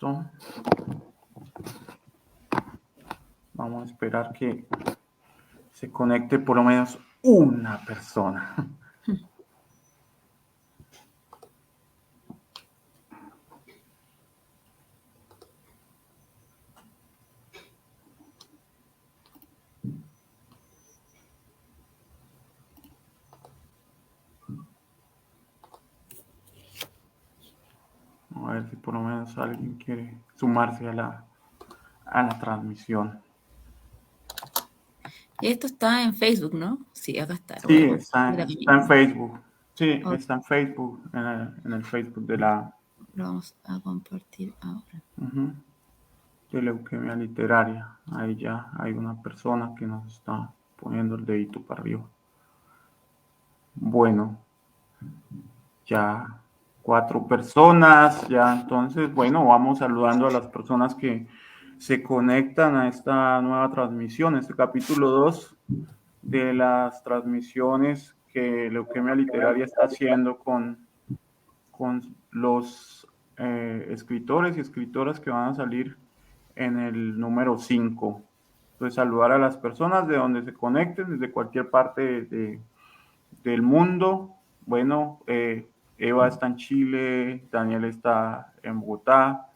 Listo. Vamos a esperar que se conecte por lo menos una persona. A ver si por lo menos alguien quiere sumarse a la transmisión. Esto está en Facebook, ¿no? Sí, acá está. Sí, está en Facebook. Sí, Ok. está en Facebook, en el Facebook de la Lo vamos a compartir ahora. de Leuquemia Literaria. Ahí ya hay una persona que nos está poniendo el dedito para arriba. Bueno, ya 4 personas, ya entonces, bueno, vamos saludando a las personas que se conectan a esta nueva transmisión, este capítulo 2 de las transmisiones que Leuquemia Literaria está haciendo con los escritores y escritoras que van a salir en el número 5. Entonces, saludar a las personas de donde se conecten, desde cualquier parte del mundo. Bueno, Eva está en Chile, Daniel está en Bogotá.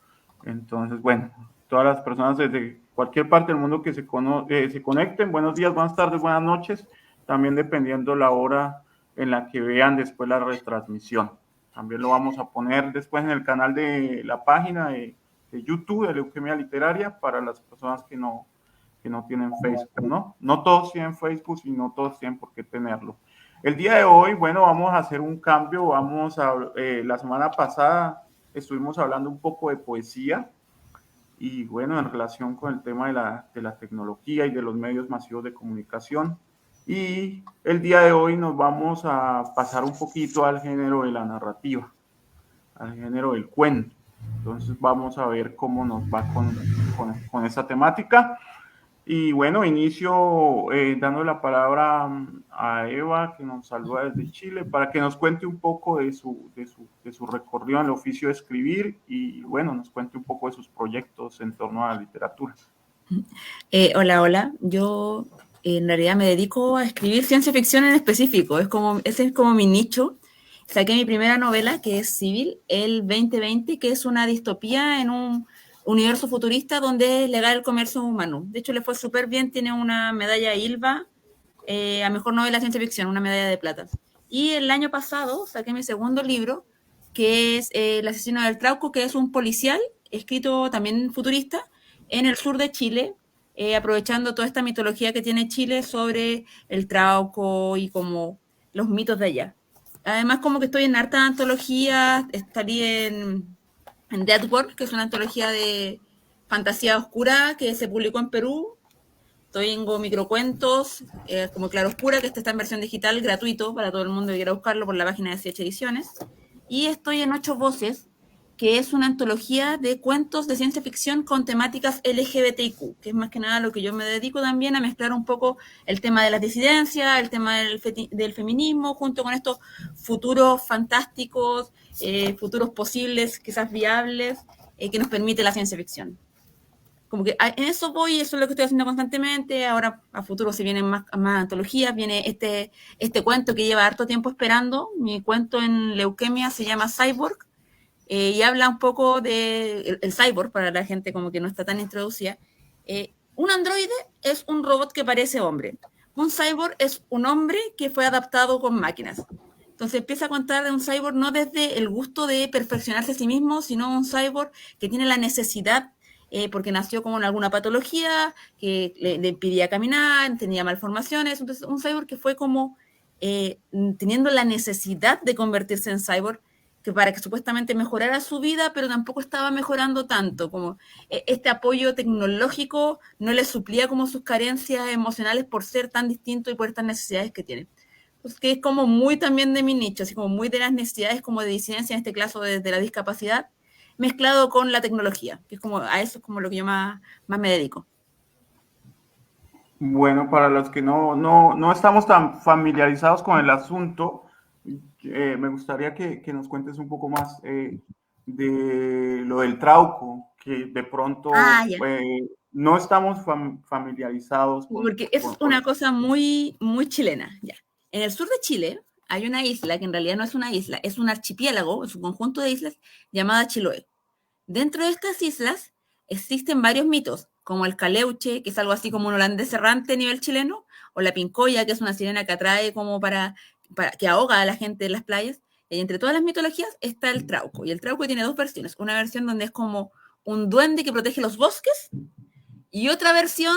Entonces, bueno, todas las personas desde cualquier parte del mundo que se conecten, buenos días, buenas tardes, buenas noches, también dependiendo la hora en la que vean después la retransmisión. También lo vamos a poner después en el canal de la página de YouTube de Leuquemia Literaria para las personas que no tienen Facebook, ¿no? No todos tienen Facebook y no todos tienen por qué tenerlo. El día de hoy, bueno, vamos a hacer un cambio. La semana pasada estuvimos hablando un poco de poesía y bueno, en relación con el tema de la tecnología y de los medios masivos de comunicación. Y el día de hoy nos vamos a pasar un poquito al género de la narrativa, al género del cuento. Entonces vamos a ver cómo nos va con esa temática. Y bueno, inicio dando la palabra a Eva, que nos saluda desde Chile, para que nos cuente un poco de su recorrido en el oficio de escribir y bueno, nos cuente un poco de sus proyectos en torno a la literatura. Hola. Yo en realidad me dedico a escribir ciencia ficción en específico. Ese es como mi nicho. Saqué mi primera novela, que es Civil, el 2020, que es una distopía en un universo futurista donde es legal el comercio humano. De hecho, le fue súper bien. Tiene una medalla ILVA a mejor novela de ciencia ficción, una medalla de plata. Y el año pasado saqué mi segundo libro, que es El asesino del Trauco, que es un policial escrito también futurista en el sur de Chile, aprovechando toda esta mitología que tiene Chile sobre el Trauco y como los mitos de allá. Además, como que estoy en harta antología, estaría en Dead World, que es una antología de fantasía oscura que se publicó en Perú. Tengo microcuentos como Claroscura, que este está en versión digital, gratuito para todo el mundo que quiera buscarlo por la página de CH Ediciones. Y estoy en 8 Voces, que es una antología de cuentos de ciencia ficción con temáticas LGBTIQ, que es más que nada lo que yo me dedico también a mezclar un poco el tema de las disidencias, el tema del feminismo, junto con estos futuros fantásticos, futuros posibles, quizás viables, que nos permite la ciencia ficción. Como que en eso voy, eso es lo que estoy haciendo constantemente. Ahora a futuro se vienen más antologías, viene este cuento que lleva harto tiempo esperando. Mi cuento en leuquemia se llama Cyborg, y habla un poco de el cyborg, para la gente como que no está tan introducida. Un androide es un robot que parece hombre. Un cyborg es un hombre que fue adaptado con máquinas. Entonces empieza a contar de un cyborg no desde el gusto de perfeccionarse a sí mismo, sino un cyborg que tiene la necesidad, porque nació con alguna patología que le impedía caminar, tenía malformaciones. Entonces un cyborg que fue como teniendo la necesidad de convertirse en cyborg, que para que supuestamente mejorara su vida, pero tampoco estaba mejorando tanto, como este apoyo tecnológico no le suplía como sus carencias emocionales por ser tan distinto y por estas necesidades que tiene. Pues que es como muy también de mi nicho, así como muy de las necesidades como de disidencia, en este caso de la discapacidad, mezclado con la tecnología, que es como a eso es como lo que yo más me dedico. Bueno, para los que no estamos tan familiarizados con el asunto, me gustaría que nos cuentes un poco más de lo del trauco, que de Ah, pronto ya. no estamos familiarizados Porque eso es una cosa muy, muy chilena. Ya. En el sur de Chile hay una isla que en realidad no es una isla, es un archipiélago, es un conjunto de islas llamada Chiloé. Dentro de estas islas existen varios mitos, como el caleuche, que es algo así como un holandés errante a nivel chileno, o la pincoya, que es una sirena que atrae como para que ahoga a la gente en las playas. Y entre todas las mitologías está el trauco. Y el trauco tiene dos versiones. Una versión donde es como un duende que protege los bosques y otra versión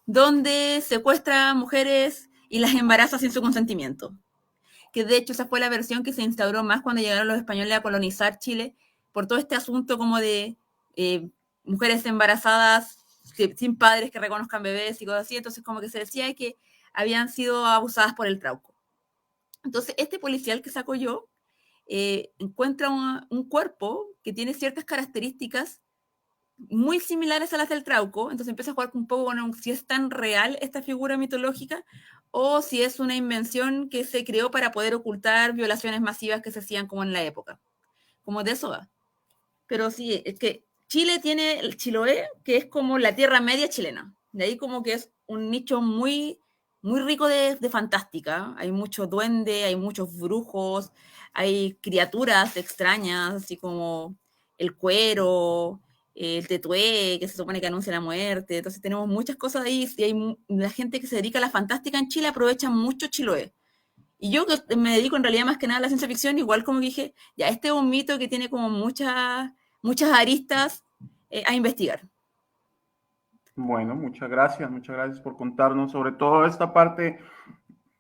donde secuestra mujeres y las embaraza sin su consentimiento. Que de hecho esa fue la versión que se instauró más cuando llegaron los españoles a colonizar Chile, por todo este asunto como de mujeres embarazadas sin padres que reconozcan bebés y cosas así. Entonces como que se decía que habían sido abusadas por el trauco. Entonces este policial que saco yo encuentra un cuerpo que tiene ciertas características muy similares a las del Trauco, entonces empieza a jugar un poco con si es tan real esta figura mitológica o si es una invención que se creó para poder ocultar violaciones masivas que se hacían como en la época. Como de eso va. Pero sí, es que Chile tiene el Chiloé, que es como la tierra media chilena. De ahí como que es un nicho muy, muy rico de fantástica. Hay mucho duende, hay muchos brujos, hay criaturas extrañas, así como el cuero, el tetué, que se supone que anuncia la muerte. Entonces tenemos muchas cosas ahí y hay la gente que se dedica a la fantástica en Chile aprovecha mucho Chiloé. Y yo que me dedico en realidad más que nada a la ciencia ficción, igual como dije, ya este es un mito que tiene como muchas aristas a investigar. Bueno, muchas gracias por contarnos sobre todo esta parte.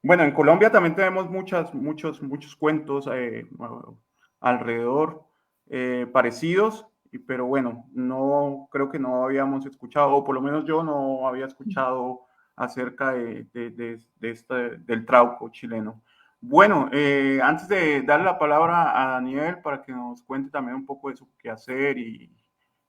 Bueno, en Colombia también tenemos muchos cuentos alrededor parecidos, pero bueno, no creo que no habíamos escuchado, o por lo menos yo no había escuchado acerca del trauco chileno. Bueno, antes de darle la palabra a Daniel para que nos cuente también un poco de su quehacer y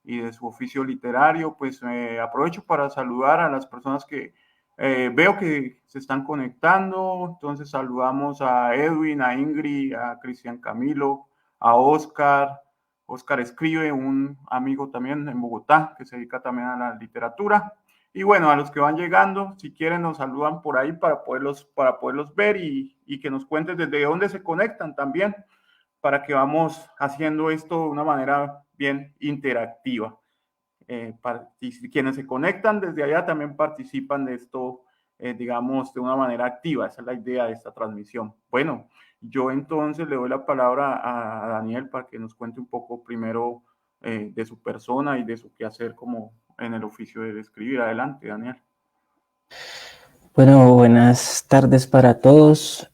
de su oficio literario, pues aprovecho para saludar a las personas que veo que se están conectando, entonces saludamos a Edwin, a Ingrid, a Cristian Camilo, a Oscar. Oscar escribe, un amigo también en Bogotá que se dedica también a la literatura. Y bueno, a los que van llegando, si quieren nos saludan por ahí para poderlos ver y que nos cuenten desde dónde se conectan también, para que vamos haciendo esto de una manera bien interactiva. Quienes se conectan desde allá también participan de esto, digamos, de una manera activa. Esa es la idea de esta transmisión. Bueno, yo entonces le doy la palabra a Daniel para que nos cuente un poco primero de su persona y de su quehacer como en el oficio de escribir. Adelante, Daniel. Bueno, buenas tardes para todos.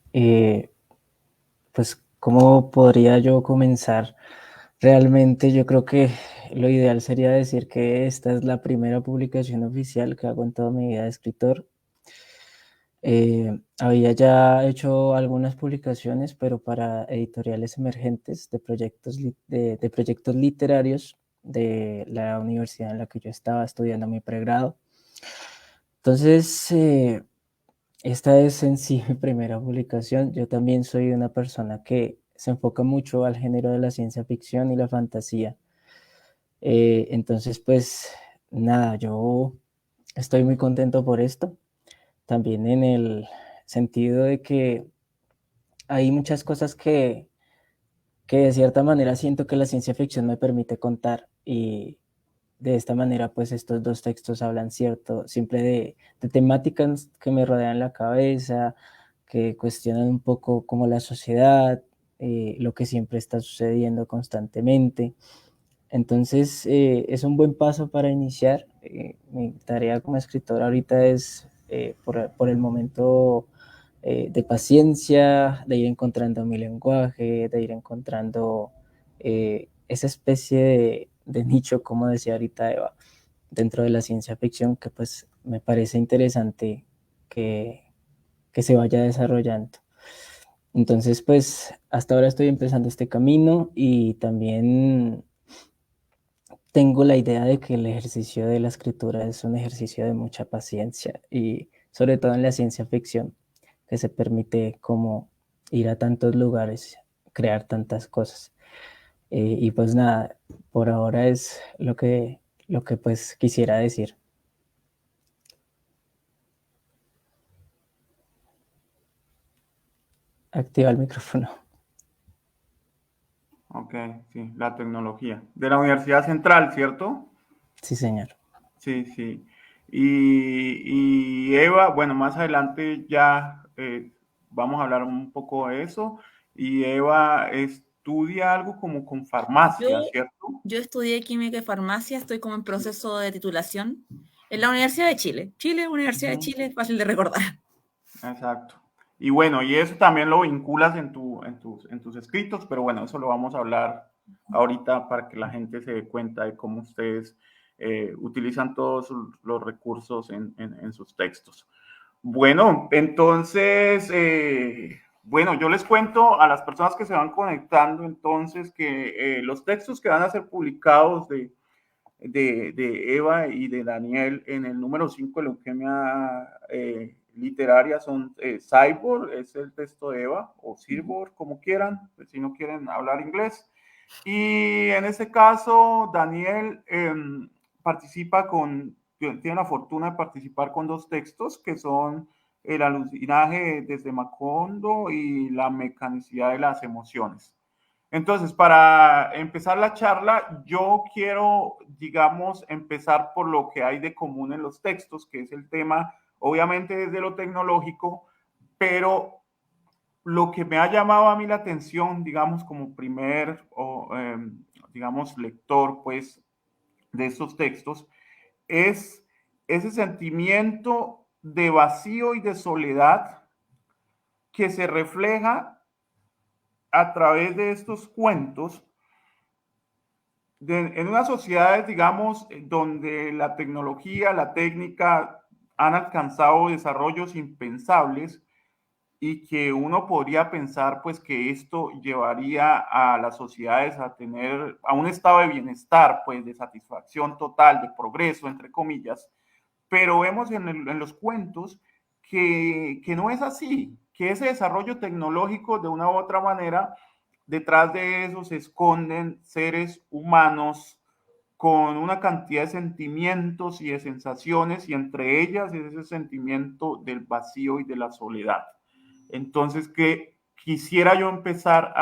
Pues, ¿cómo podría yo comenzar? Realmente yo creo que lo ideal sería decir que esta es la primera publicación oficial que hago en toda mi vida de escritor. Había ya hecho algunas publicaciones, pero para editoriales emergentes de proyectos literarios de la universidad en la que yo estaba estudiando mi pregrado. Entonces, esta es en sí mi primera publicación. Yo también soy una persona que se enfoca mucho al género de la ciencia ficción y la fantasía. Entonces, pues nada, yo estoy muy contento por esto. También en el sentido de que hay muchas cosas que de cierta manera siento que la ciencia ficción me permite contar y de esta manera pues estos dos textos hablan siempre de temáticas que me rodean la cabeza, que cuestionan un poco como la sociedad, lo que siempre está sucediendo constantemente. Entonces es un buen paso para iniciar. Mi tarea como escritor ahorita es por el momento de paciencia, de ir encontrando mi lenguaje, de ir encontrando esa especie de nicho, como decía ahorita Eva, dentro de la ciencia ficción, que pues me parece interesante que, que se vaya desarrollando. Entonces, pues hasta ahora estoy empezando este camino y también tengo la idea de que el ejercicio de la escritura es un ejercicio de mucha paciencia y sobre todo en la ciencia ficción, que se permite como ir a tantos lugares, crear tantas cosas. Y pues nada, por ahora es lo que pues quisiera decir. Activa el micrófono. Ok, sí, la tecnología. De la Universidad Central, ¿cierto? Sí, señor. Sí, sí. Y Eva, bueno, más adelante ya vamos a hablar un poco de eso. Y Eva estudia algo como con farmacia, Yo, ¿cierto? yo estudié química y farmacia, estoy como en proceso de titulación en la Universidad de Chile. Chile, Universidad de Ujú. Chile, fácil de recordar. Exacto. Y bueno, y eso también lo vinculas en tus escritos, pero bueno, eso lo vamos a hablar ahorita para que la gente se dé cuenta de cómo ustedes utilizan todos los recursos en sus textos. Bueno, entonces, bueno, yo les cuento a las personas que se van conectando entonces que los textos que van a ser publicados de Eva y de Daniel en el número 5 de Leuquemia Literaria son Cyborg, es el texto de Eva, o Cyborg, como quieran, pues, si no quieren hablar inglés. Y en este caso, Daniel participa tiene la fortuna de participar con dos textos que son el alucinaje desde Macondo y la mecanicidad de las emociones. Entonces, para empezar la charla, yo quiero, digamos, empezar por lo que hay de común en los textos, que es el tema, obviamente desde lo tecnológico, pero lo que me ha llamado a mí la atención, digamos, como primer, digamos, lector, pues, de estos textos, es ese sentimiento de vacío y de soledad que se refleja a través de estos cuentos en unas sociedades, digamos, donde la tecnología, la técnica han alcanzado desarrollos impensables y que uno podría pensar pues que esto llevaría a las sociedades a tener a un estado de bienestar, pues de satisfacción total, de progreso, entre comillas, pero vemos en los cuentos que no es así, que ese desarrollo tecnológico de una u otra manera, detrás de eso se esconden seres humanos con una cantidad de sentimientos y de sensaciones, y entre ellas es ese sentimiento del vacío y de la soledad. Entonces, que quisiera yo empezar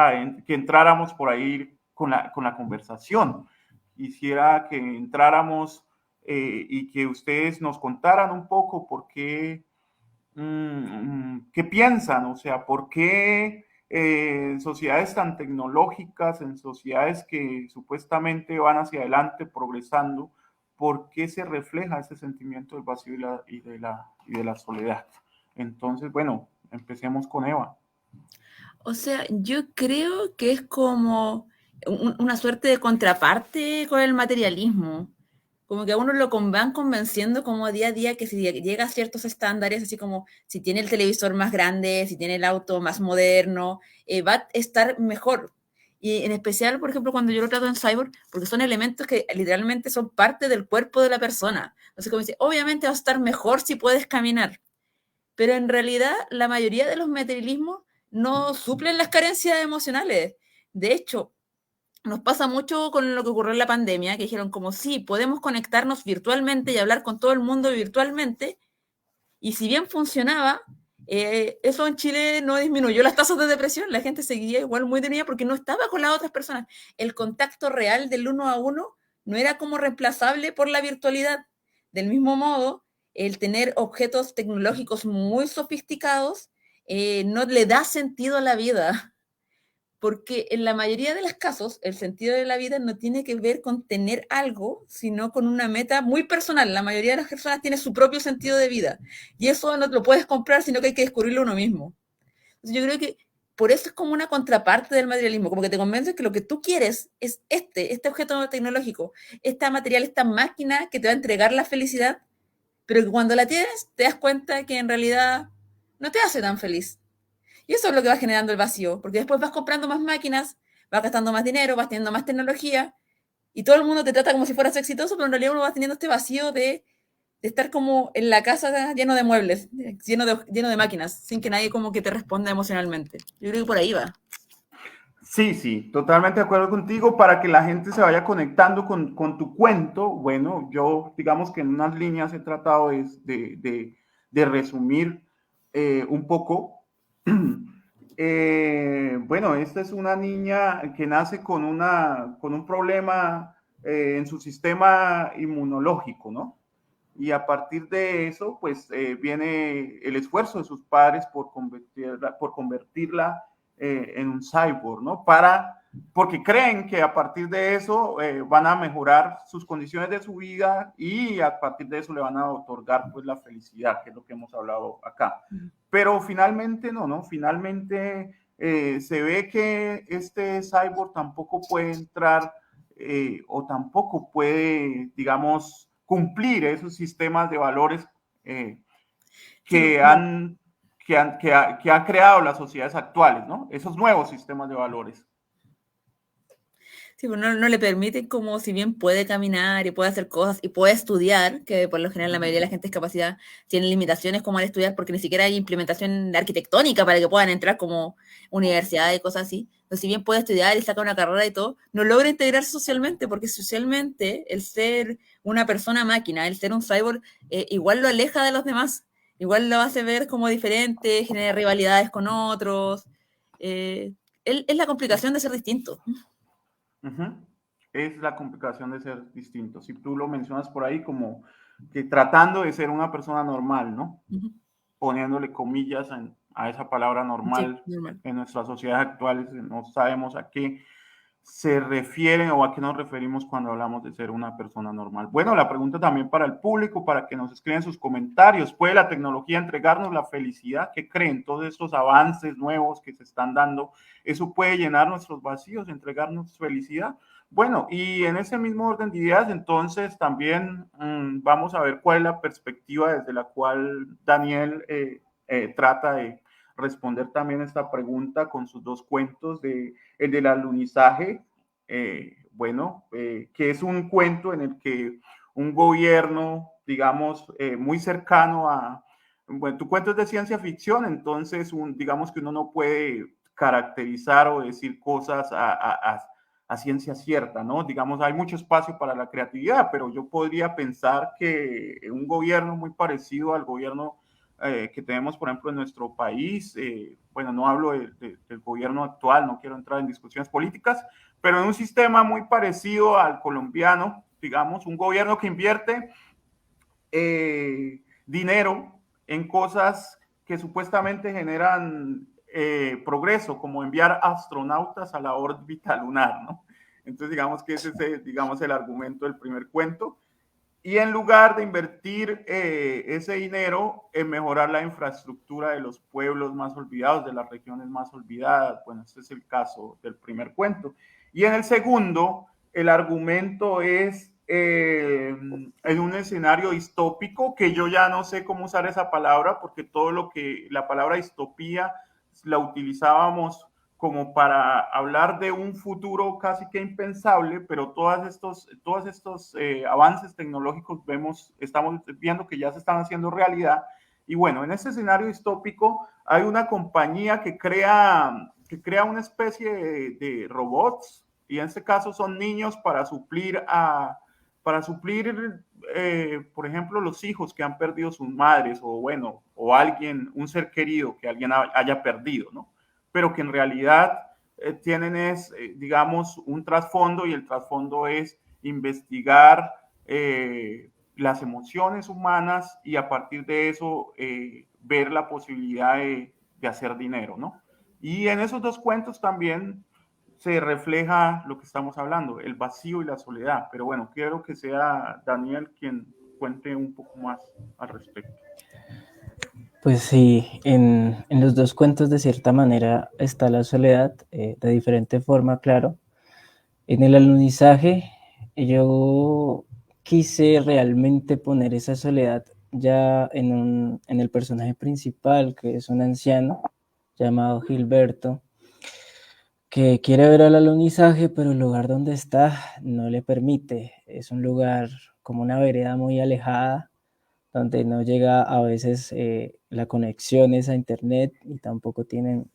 que entráramos por ahí con la conversación. Quisiera que entráramos y que ustedes nos contaran un poco por qué, qué piensan, o sea, por qué en sociedades tan tecnológicas, en sociedades que supuestamente van hacia adelante, progresando, por qué se refleja ese sentimiento del vacío y de la soledad. Entonces, bueno, empecemos con Eva. O sea, yo creo que es como una suerte de contraparte con el materialismo. Como que a uno lo van convenciendo como día a día que si llega a ciertos estándares, así como si tiene el televisor más grande, si tiene el auto más moderno, va a estar mejor. Y en especial, por ejemplo, cuando yo lo trato en Cyborg, porque son elementos que literalmente son parte del cuerpo de la persona. Entonces, como dice, obviamente va a estar mejor si puedes caminar, pero en realidad la mayoría de los materialismos no suplen las carencias emocionales. De hecho, nos pasa mucho con lo que ocurrió en la pandemia, que dijeron como sí, podemos conectarnos virtualmente y hablar con todo el mundo virtualmente, y si bien funcionaba, eso en Chile no disminuyó las tasas de depresión, la gente seguía igual muy tenida porque no estaba con las otras personas. El contacto real del uno a uno no era como reemplazable por la virtualidad. Del mismo modo, el tener objetos tecnológicos muy sofisticados no le da sentido a la vida, porque en la mayoría de los casos el sentido de la vida no tiene que ver con tener algo, sino con una meta muy personal. La mayoría de las personas tiene su propio sentido de vida y eso no lo puedes comprar, sino que hay que descubrirlo uno mismo. Entonces yo creo que por eso es como una contraparte del materialismo, como que te convences que lo que tú quieres es este objeto tecnológico, esta material, esta máquina que te va a entregar la felicidad, pero que cuando la tienes te das cuenta que en realidad no te hace tan feliz. Y eso es lo que va generando el vacío, porque después vas comprando más máquinas, vas gastando más dinero, vas teniendo más tecnología, y todo el mundo te trata como si fueras exitoso, pero en realidad uno va teniendo este vacío de estar como en la casa lleno de muebles, lleno de máquinas, sin que nadie como que te responda emocionalmente. Yo creo que por ahí va. Sí, totalmente de acuerdo contigo. Para que la gente se vaya conectando con tu cuento, bueno, yo digamos que en unas líneas he tratado de resumir un poco. Bueno, esta es una niña que nace con un problema en su sistema inmunológico, ¿no? Y a partir de eso, pues viene el esfuerzo de sus padres por convertirla en un cyborg, ¿no? Porque creen que a partir de eso van a mejorar sus condiciones de su vida y a partir de eso le van a otorgar pues la felicidad, que es lo que hemos hablado acá. Pero finalmente no, finalmente se ve que este cyborg tampoco puede entrar o tampoco puede, digamos, cumplir esos sistemas de valores eh, Sí, que, han, que han creado las sociedades actuales, ¿no? Esos nuevos sistemas de valores. sí, pues no le permiten como si bien puede caminar y puede hacer cosas y puede estudiar, que por lo general la mayoría de la gente discapacidad tiene limitaciones como al estudiar porque ni siquiera hay implementación arquitectónica para que puedan entrar como universidad y cosas así. Entonces, si bien puede estudiar y saca una carrera y todo, no logra integrarse socialmente porque socialmente el ser una persona máquina, el ser un cyborg, igual lo aleja de los demás, igual lo hace ver como diferente, genera rivalidades con otros. Eh, es la complicación de ser distinto. Uh-huh. Es la complicación de ser distinto. Si tú lo mencionas por ahí como que tratando de ser una persona normal, ¿no? Uh-huh. Poniéndole comillas a esa palabra Sí, normal normal. en nuestras sociedades actuales, no sabemos a qué se refieren o a qué nos referimos cuando hablamos de ser una persona normal. Bueno, la pregunta también para el público, para que nos escriban sus comentarios. ¿Puede la tecnología entregarnos la felicidad? ¿Qué creen? Todos estos avances nuevos que se están dando, ¿eso puede llenar nuestros vacíos, entregarnos felicidad? Bueno, y en ese mismo orden de ideas, entonces también vamos a ver cuál es la perspectiva desde la cual Daniel trata de responder también esta pregunta con sus dos cuentos el del alunizaje, que es un cuento en el que un gobierno, digamos, muy cercano bueno, tu cuento es de ciencia ficción, entonces digamos que uno no puede caracterizar o decir cosas a ciencia cierta, ¿no? Digamos, hay mucho espacio para la creatividad, pero yo podría pensar que un gobierno muy parecido al gobierno que tenemos, por ejemplo, en nuestro país, bueno, no hablo del gobierno actual, no quiero entrar en discusiones políticas, pero en un sistema muy parecido al colombiano, digamos, un gobierno que invierte dinero en cosas que supuestamente generan progreso, como enviar astronautas a la órbita lunar, ¿no? Entonces, digamos que ese es, digamos, el argumento del primer cuento. Y en lugar de invertir ese dinero en mejorar la infraestructura de los pueblos más olvidados, de las regiones más olvidadas, bueno, este es el caso del primer cuento. Y en el segundo, el argumento es en un escenario distópico, que yo ya no sé cómo usar esa palabra, porque todo lo que la palabra distopía la utilizábamos como para hablar de un futuro casi que impensable, pero todos estos avances tecnológicos estamos viendo que ya se están haciendo realidad. Y bueno, en este escenario distópico hay una compañía que crea una especie de robots, y en este caso son niños para suplir por ejemplo, los hijos que han perdido sus madres, o bueno, o alguien, un ser querido que alguien haya perdido, ¿no? Pero que en realidad tienen digamos, un trasfondo, y el trasfondo es investigar las emociones humanas y a partir de eso ver la posibilidad de hacer dinero, ¿no? Y en esos dos cuentos también se refleja lo que estamos hablando, el vacío y la soledad. Pero bueno, quiero que sea Daniel quien cuente un poco más al respecto. Pues sí, en los dos cuentos de cierta manera está la soledad, de diferente forma, claro. En el alunizaje yo quise realmente poner esa soledad ya en el personaje principal, que es un anciano llamado Gilberto, que quiere ver al alunizaje, pero el lugar donde está no le permite. Es un lugar como una vereda muy alejada, donde no llega a veces la conexión es a internet y tampoco tienen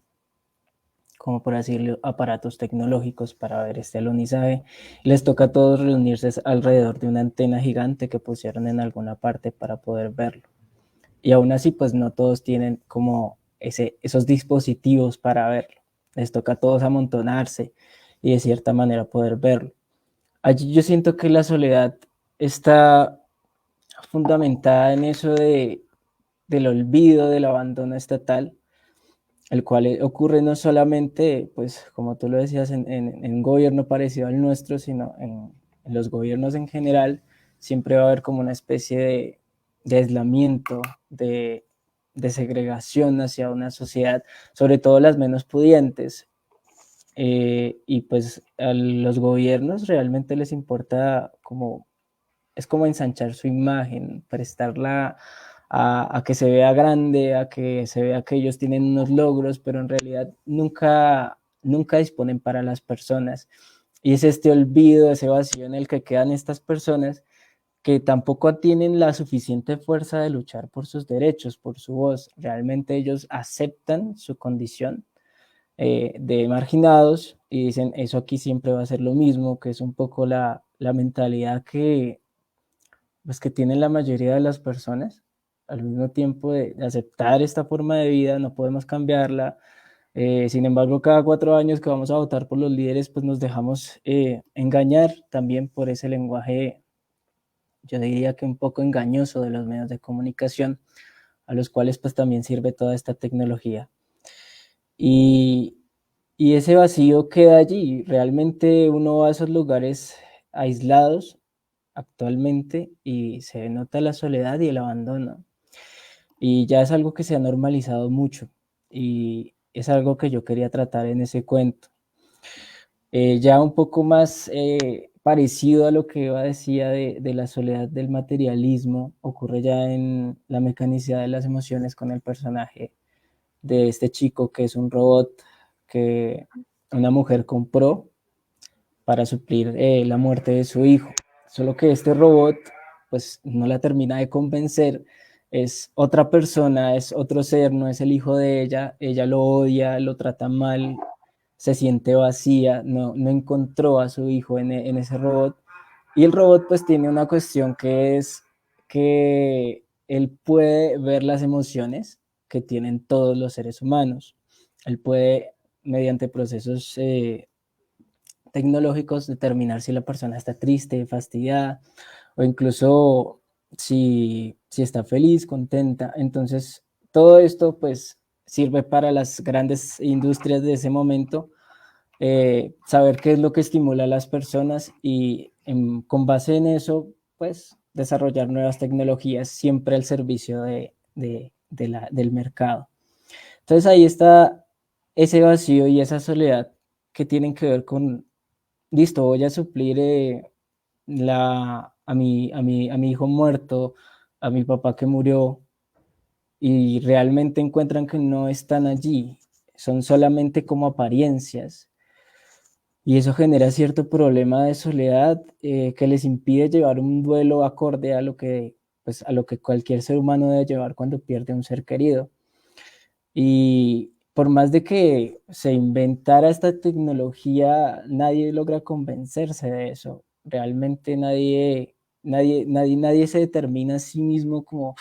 como por así decirlo, aparatos tecnológicos para ver este alunizaje. Les toca a todos reunirse alrededor de una antena gigante que pusieron en alguna parte para poder verlo. Y aún así, pues no todos tienen como esos dispositivos para verlo. Les toca a todos amontonarse y de cierta manera poder verlo. Allí yo siento que la soledad está fundamentada en eso del olvido, del abandono estatal, el cual ocurre no solamente, pues como tú lo decías, en un gobierno parecido al nuestro, sino en los gobiernos en general, siempre va a haber como una especie de aislamiento, de segregación hacia una sociedad, sobre todo las menos pudientes. Y pues a los gobiernos realmente les importa como, es como ensanchar su imagen, prestarla a que se vea grande, a que se vea que ellos tienen unos logros, pero en realidad nunca disponen para las personas. Y es este olvido, ese vacío en el que quedan estas personas que tampoco tienen la suficiente fuerza de luchar por sus derechos, por su voz. Realmente ellos aceptan su condición de marginados y dicen, eso aquí siempre va a ser lo mismo, que es un poco la mentalidad pues, que tienen la mayoría de las personas, al mismo tiempo de aceptar esta forma de vida, no podemos cambiarla. Sin embargo, cada 4 años que vamos a votar por los líderes, pues nos dejamos engañar también por ese lenguaje, yo diría que un poco engañoso de los medios de comunicación, a los cuales pues también sirve toda esta tecnología. Y, y ese vacío queda allí. Realmente uno va a esos lugares aislados actualmente y se nota la soledad y el abandono. Y ya es algo que se ha normalizado mucho y es algo que yo quería tratar en ese cuento. Ya un poco más parecido a lo que Eva decía de la soledad del materialismo, ocurre ya en la mecanicidad de las emociones con el personaje de este chico que es un robot que una mujer compró para suplir la muerte de su hijo. Solo que este robot pues no la termina de convencer, es otra persona, es otro ser, no es el hijo de ella lo odia, lo trata mal, se siente vacía, no encontró a su hijo en ese robot. Y el robot pues tiene una cuestión que es que él puede ver las emociones que tienen todos los seres humanos. Él puede, mediante procesos tecnológicos, determinar si la persona está triste, fastidiada o incluso si está feliz, contenta. Entonces, todo esto pues sirve para las grandes industrias de ese momento, saber qué es lo que estimula a las personas y con base en eso, pues desarrollar nuevas tecnologías siempre al servicio del mercado. Entonces ahí está ese vacío y esa soledad que tienen que ver con, listo, voy a suplir a mi hijo muerto, a mi papá que murió, y realmente encuentran que no están allí, son solamente como apariencias. Y eso genera cierto problema de soledad que les impide llevar un duelo acorde pues, a lo que cualquier ser humano debe llevar cuando pierde un ser querido. Y por más de que se inventara esta tecnología, nadie logra convencerse de eso. Realmente nadie se determina a sí mismo como,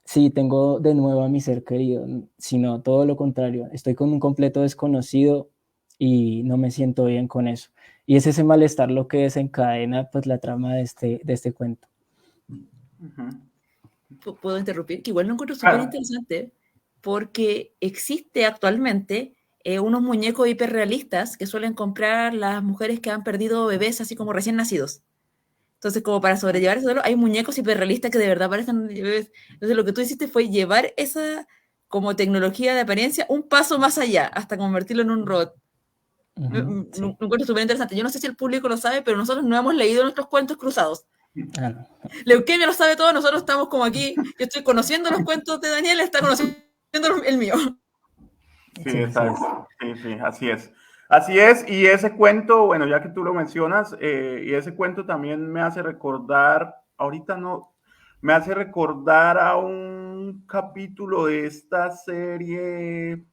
sí, tengo de nuevo a mi ser querido, sino todo lo contrario. Estoy con un completo desconocido y no me siento bien con eso. Y es ese malestar lo que desencadena pues la trama de este cuento. ¿Puedo interrumpir? Que igual lo encuentro súper interesante porque existe actualmente unos muñecos hiperrealistas que suelen comprar las mujeres que han perdido bebés así como recién nacidos. Entonces, como para sobrellevar eso, hay muñecos hiperrealistas que de verdad parecen bebés. Entonces, lo que tú hiciste fue llevar esa como tecnología de apariencia un paso más allá, hasta convertirlo en un robot. Sí. Lo encuentro súper interesante. Yo no sé si el público lo sabe, pero nosotros no hemos leído nuestros cuentos cruzados. No. Leuquemia lo sabe todo, nosotros estamos como aquí, yo estoy conociendo los cuentos de Daniel, está conociendo el mío. Sí, exacto. Sí, sí, así es. Así es, y ese cuento, bueno, ya que tú lo mencionas, y ese cuento también me hace recordar, ahorita no, me hace recordar a un capítulo de esta serie,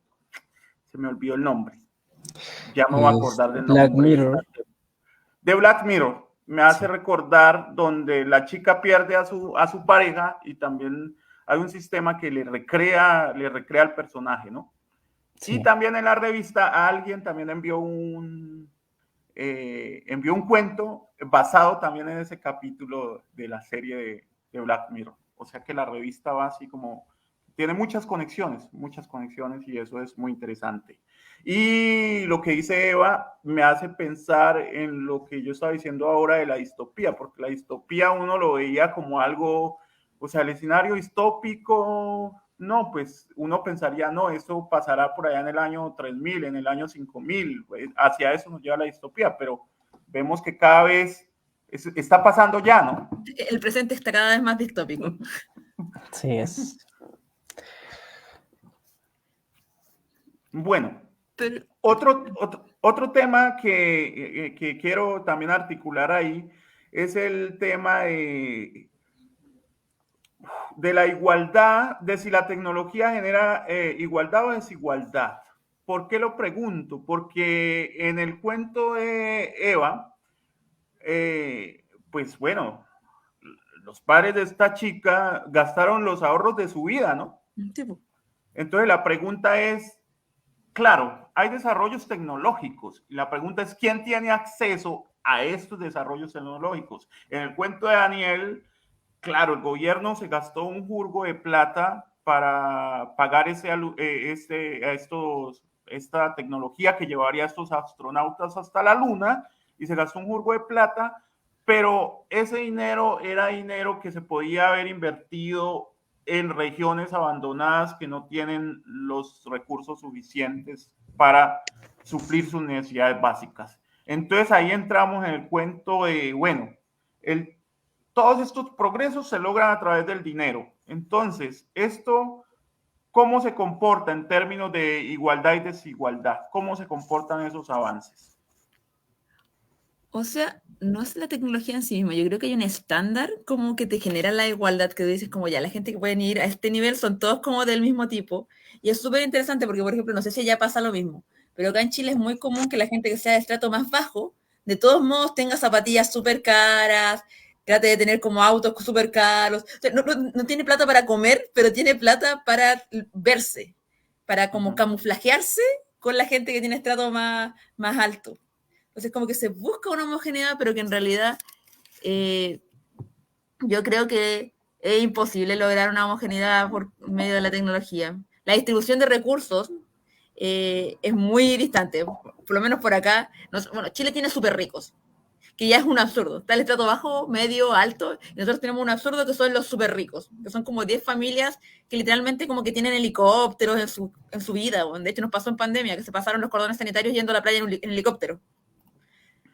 se me olvidó el nombre. Ya me voy a acordar del Black nombre. Mirror. De Black Mirror. Me hace recordar donde la chica pierde a su pareja y también hay un sistema que le recrea al personaje, ¿no? Sí. Y también en la revista alguien también envió un cuento basado también en ese capítulo de la serie de Black Mirror. O sea que la revista va así como, tiene muchas conexiones y eso es muy interesante. Y lo que dice Eva me hace pensar en lo que yo estaba diciendo ahora de la distopía, porque la distopía uno lo veía como algo, o sea, el escenario distópico, no, pues uno pensaría, no, eso pasará por allá en el año 3000, en el año 5000, pues, hacia eso nos lleva la distopía, pero vemos que cada vez está pasando ya, ¿no? El presente está cada vez más distópico. Sí, es. Bueno, pero otro tema que quiero también articular ahí es el tema de la igualdad, de si la tecnología genera igualdad o desigualdad. ¿Por qué lo pregunto? Porque en el cuento de Eva, pues bueno, los padres de esta chica gastaron los ahorros de su vida, ¿no? Entonces la pregunta es, claro, hay desarrollos tecnológicos y la pregunta es, ¿quién tiene acceso a estos desarrollos tecnológicos? En el cuento de Daniel, claro, el gobierno se gastó un jurgo de plata para pagar esta tecnología que llevaría a estos astronautas hasta la luna y se gastó un jurgo de plata, pero ese dinero era dinero que se podía haber invertido en regiones abandonadas que no tienen los recursos suficientes para suplir sus necesidades básicas. Entonces ahí entramos en el cuento de, bueno, todos estos progresos se logran a través del dinero. Entonces, esto, ¿cómo se comporta en términos de igualdad y desigualdad? ¿Cómo se comportan esos avances? O sea, no es la tecnología en sí misma. Yo creo que hay un estándar como que te genera la igualdad, que dices como ya, la gente que pueden ir a este nivel son todos como del mismo tipo. Y es súper interesante porque, por ejemplo, no sé si allá pasa lo mismo, pero acá en Chile es muy común que la gente que sea de estrato más bajo, de todos modos tenga zapatillas súper caras, trate de tener como autos súper caros. O sea, no tiene plata para comer, pero tiene plata para verse, para como camuflajearse con la gente que tiene estrato más alto. Entonces, como que se busca una homogeneidad, pero que en realidad yo creo que es imposible lograr una homogeneidad por medio de la tecnología. La distribución de recursos es muy distante, por lo menos por acá. Bueno, Chile tiene súper ricos, que ya es un absurdo. Está el estrato bajo, medio, alto, y nosotros tenemos un absurdo que son los súper ricos, que son como 10 familias que literalmente como que tienen helicópteros en su vida. De hecho, nos pasó en pandemia, que se pasaron los cordones sanitarios yendo a la playa en helicóptero.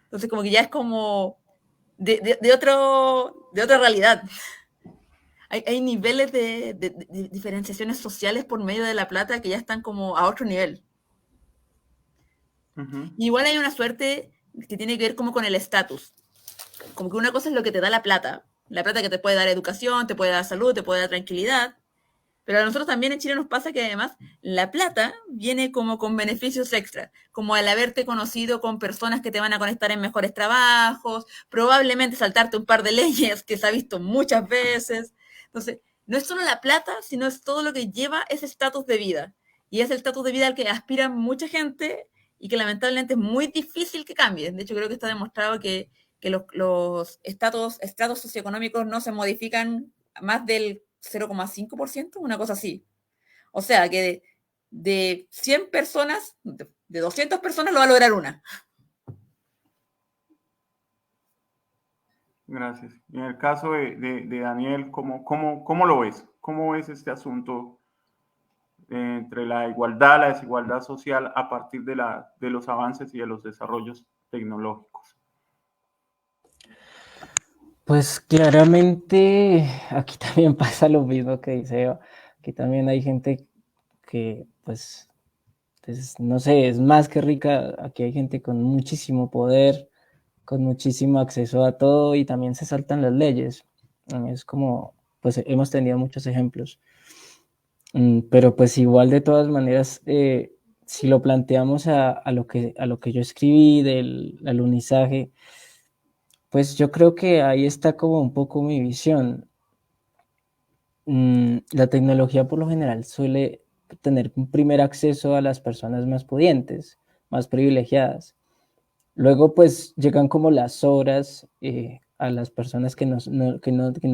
Entonces, como que ya es como de otra realidad. Hay niveles de diferenciaciones sociales por medio de la plata que ya están como a otro nivel. Y igual hay una suerte que tiene que ver como con el estatus. Como que una cosa es lo que te da la plata que te puede dar educación, te puede dar salud, te puede dar tranquilidad. Pero a nosotros también en Chile nos pasa que además la plata viene como con beneficios extra, como el haberte conocido con personas que te van a conectar en mejores trabajos, probablemente saltarte un par de leyes que se ha visto muchas veces. Entonces, no es solo la plata, sino es todo lo que lleva ese estatus de vida. Y es el estatus de vida al que aspira mucha gente y que lamentablemente es muy difícil que cambie. De hecho, creo que está demostrado que los estratos socioeconómicos no se modifican más del 0,5%, una cosa así. O sea, que de 100 personas, de 200 personas lo va a lograr una. Gracias. Y en el caso de Daniel, ¿cómo lo ves? ¿Cómo ves este asunto entre la igualdad, la desigualdad social a partir de los avances y de los desarrollos tecnológicos? Pues claramente aquí también pasa lo mismo que dice Eva. Aquí también hay gente que, pues, no sé, es más que rica. Aquí hay gente con muchísimo poder, con muchísimo acceso a todo y también se saltan las leyes. Es como, pues hemos tenido muchos ejemplos. Pero pues igual de todas maneras, si lo planteamos a lo que yo escribí del alunizaje, pues yo creo que ahí está como un poco mi visión. La tecnología por lo general suele tener un primer acceso a las personas más pudientes, más privilegiadas. Luego pues llegan como las horas a las personas que no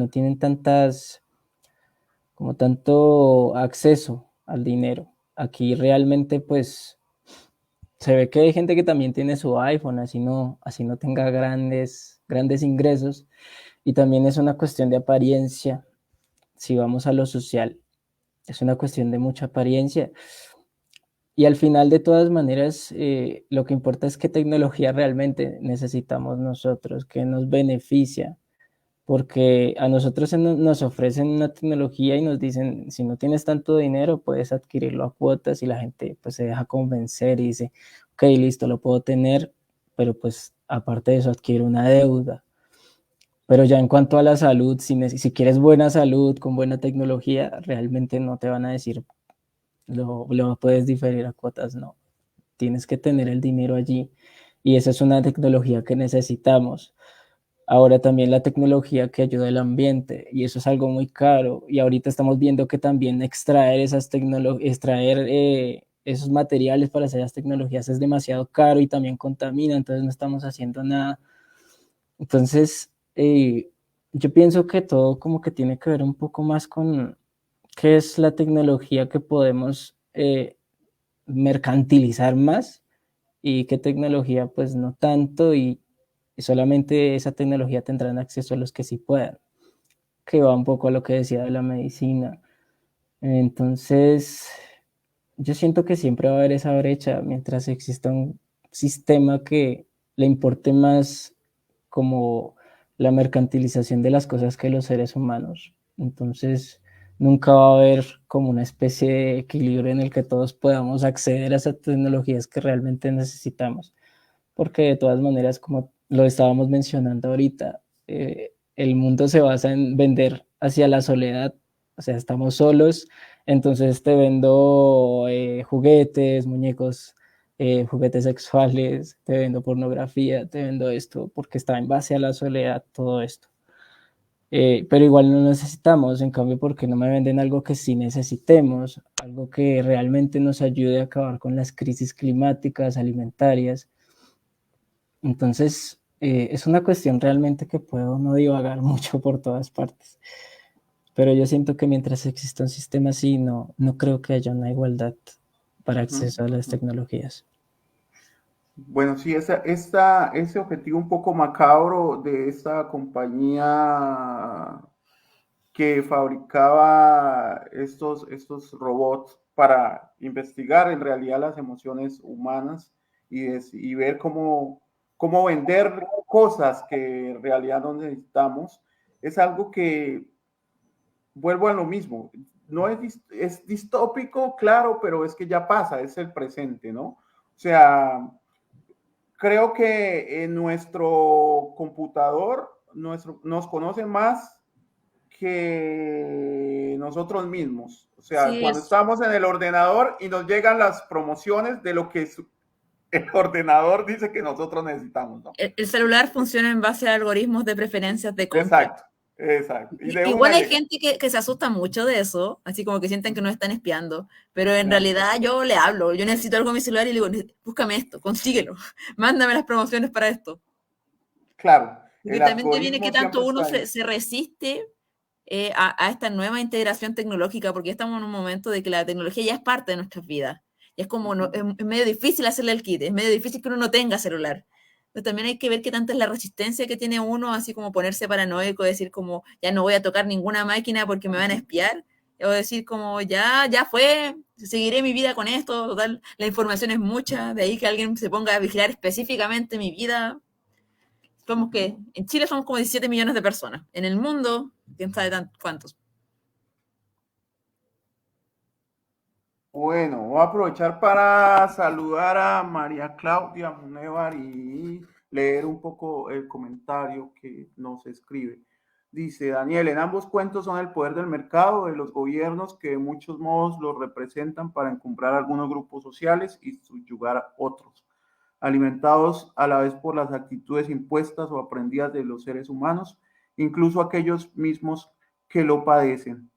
tienen tantas, como tanto acceso al dinero. Aquí realmente pues se ve que hay gente que también tiene su iPhone, así no tenga grandes ingresos. Y también es una cuestión de apariencia, si vamos a lo social, es una cuestión de mucha apariencia. Y al final, de todas maneras, lo que importa es qué tecnología realmente necesitamos nosotros, que nos beneficia, porque a nosotros nos ofrecen una tecnología y nos dicen, si no tienes tanto dinero, puedes adquirirlo a cuotas y la gente pues se deja convencer y dice, ok, listo, lo puedo tener, pero pues aparte de eso adquiero una deuda. Pero ya en cuanto a la salud, si quieres buena salud con buena tecnología, realmente no te van a decir, lo puedes diferir a cuotas, no. Tienes que tener el dinero allí y esa es una tecnología que necesitamos. Ahora también la tecnología que ayuda al ambiente y eso es algo muy caro y ahorita estamos viendo que también extraer esos materiales para hacer las tecnologías es demasiado caro y también contamina, entonces no estamos haciendo nada. Entonces, yo pienso que todo como que tiene que ver un poco más con qué es la tecnología que podemos mercantilizar más y qué tecnología pues no tanto y solamente esa tecnología tendrán acceso a los que sí puedan, que va un poco a lo que decía de la medicina. Entonces, yo siento que siempre va a haber esa brecha mientras exista un sistema que le importe más como la mercantilización de las cosas que los seres humanos. Entonces, nunca va a haber como una especie de equilibrio en el que todos podamos acceder a esas tecnologías que realmente necesitamos porque de todas maneras, como lo estábamos mencionando ahorita, el mundo se basa en vender hacia la soledad, o sea, estamos solos, entonces te vendo juguetes, muñecos, juguetes sexuales, te vendo pornografía, te vendo esto, porque está en base a la soledad todo esto. Pero igual no necesitamos, en cambio, porque no me venden algo que sí necesitemos, algo que realmente nos ayude a acabar con las crisis climáticas, alimentarias. Entonces, es una cuestión realmente que puedo no divagar mucho por todas partes, pero yo siento que mientras exista un sistema así, no creo que haya una igualdad para Ujú, acceso a las ujú. tecnologías. Bueno, sí, ese objetivo un poco macabro de esta compañía que fabricaba estos robots para investigar en realidad las emociones humanas y ver cómo vender cosas que en realidad no necesitamos, es algo que vuelvo a lo mismo. No es distópico, claro, pero es que ya pasa, es el presente, ¿no? O sea, creo que en nuestro computador nos conoce más que nosotros mismos. O sea, Sí, cuando estamos en el ordenador y nos llegan las promociones de lo que el ordenador dice que nosotros necesitamos, ¿no? el celular funciona en base a algoritmos de preferencias de compra. Exacto, exacto. Y de Igual una hay llega. gente que se asusta mucho de eso, así como que sienten que nos están espiando, pero en No, realidad yo le hablo, yo necesito algo en mi celular y le digo, búscame esto, consíguelo, mándame las promociones para esto. claro, Porque el también te viene que algoritmo siempre tanto uno está ahí. se resiste a esta nueva integración tecnológica, porque estamos en un momento de que la tecnología ya es parte de nuestras vidas. Y es como, Uh no, -huh. es medio difícil hacerle el kit, es medio difícil que uno no tenga celular. Pero también hay que ver qué tanta es la resistencia que tiene uno, así como ponerse paranoico, decir como, ya no voy a tocar ninguna máquina porque me van a espiar, o decir como, ya fue, seguiré mi vida con esto, total, la información es mucha, de ahí que alguien se ponga a vigilar específicamente mi vida. Somos que, en Chile somos como 17 millones de personas, en el mundo, quién sabe cuántos. Bueno, voy a aprovechar para saludar a María Claudia Munevar y leer un poco el comentario que nos escribe. Dice Daniel, en ambos cuentos son el poder del mercado, de los gobiernos que de muchos modos los representan para encumbrar algunos grupos sociales y subyugar a otros, alimentados a la vez por las actitudes impuestas o aprendidas de los seres humanos, incluso aquellos mismos que lo padecen.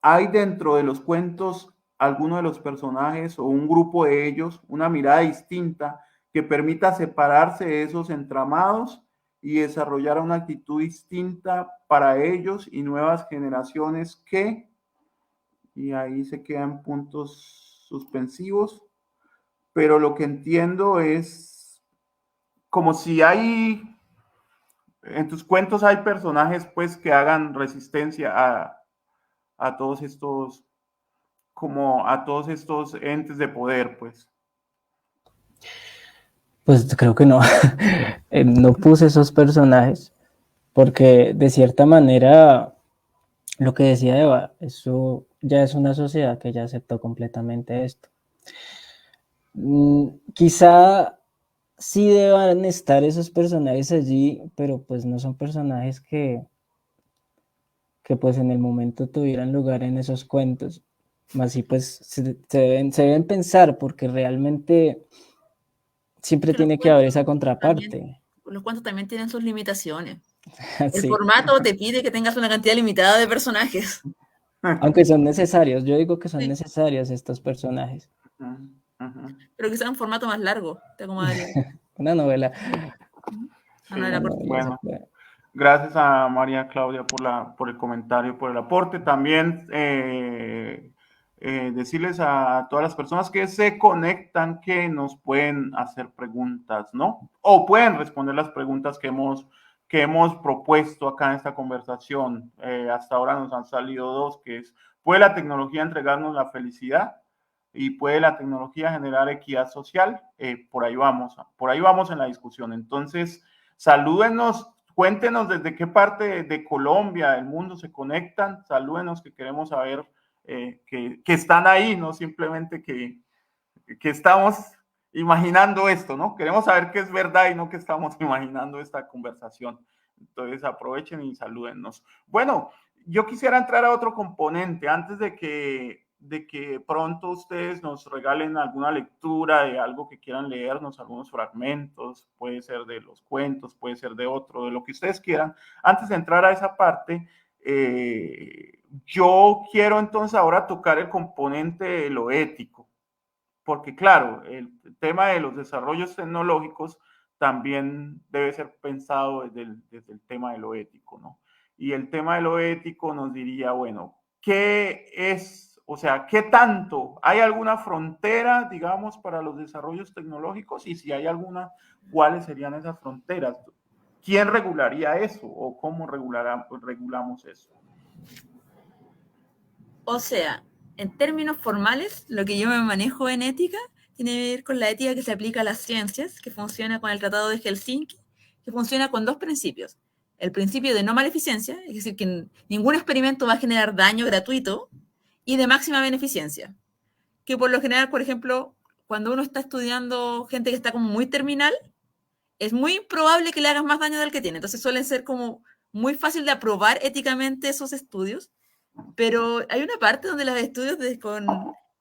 ¿Hay dentro de los cuentos alguno de los personajes o un grupo de ellos una mirada distinta que permita separarse de esos entramados y desarrollar una actitud distinta para ellos y nuevas generaciones que, y ahí se quedan puntos suspensivos, pero lo que entiendo es como si en tus cuentos hay personajes pues que hagan resistencia a todos estos, como a todos estos entes de poder, pues. Pues creo que no. No puse esos personajes porque de cierta manera lo que decía Eva, eso ya es una sociedad que ya aceptó completamente esto. Quizá sí deban estar esos personajes allí, pero pues no son personajes que pues en el momento tuvieran lugar en esos cuentos. Así pues se deben pensar porque realmente siempre tiene que haber esa contraparte. Los cuentos también tienen sus limitaciones. El Sí. formato te pide que tengas una cantidad limitada de personajes. Aunque son necesarios, yo digo que son necesarios estos personajes. Pero que sea un formato más largo, te acomodaría. Una novela. Una novela cortita. Bueno, gracias a María Claudia por el comentario, por el aporte. También decirles a todas las personas que se conectan que nos pueden hacer preguntas, ¿no? O pueden responder las preguntas que hemos propuesto acá en esta conversación. Hasta ahora nos han salido dos, que es, ¿puede la tecnología entregarnos la felicidad? Y puede la tecnología generar equidad social. Por ahí vamos en la discusión. Entonces, salúdenos, cuéntenos desde qué parte de Colombia, del mundo se conectan, salúdenos que queremos saber que están ahí, no simplemente que estamos imaginando esto, ¿no? Queremos saber que es verdad y no que estamos imaginando esta conversación. Entonces aprovechen y salúdennos. Bueno, yo quisiera entrar a otro componente antes de que pronto ustedes nos regalen alguna lectura de algo que quieran leernos, algunos fragmentos, puede ser de los cuentos, puede ser de otro, de lo que ustedes quieran. Antes de entrar a esa parte, yo quiero entonces ahora tocar el componente de lo ético, porque claro, el tema de los desarrollos tecnológicos también debe ser pensado desde el tema de lo ético, ¿no? Y el tema de lo ético nos diría, bueno, ¿qué es, o sea, qué tanto? ¿Hay alguna frontera, digamos, para los desarrollos tecnológicos? Y si hay alguna, ¿cuáles serían esas fronteras? ¿Quién regularía eso o cómo regulamos eso? O sea, en términos formales, lo que yo me manejo en ética tiene que ver con la ética que se aplica a las ciencias, que funciona con el Tratado de Helsinki, que funciona con dos principios. El principio de no maleficencia, es decir, que ningún experimento va a generar daño gratuito, y de máxima beneficencia, que por lo general, por ejemplo, cuando uno está estudiando gente que está como muy terminal, es muy probable que le hagas más daño del que tiene. Entonces suelen ser como muy fácil de aprobar éticamente esos estudios, pero hay una parte donde los estudios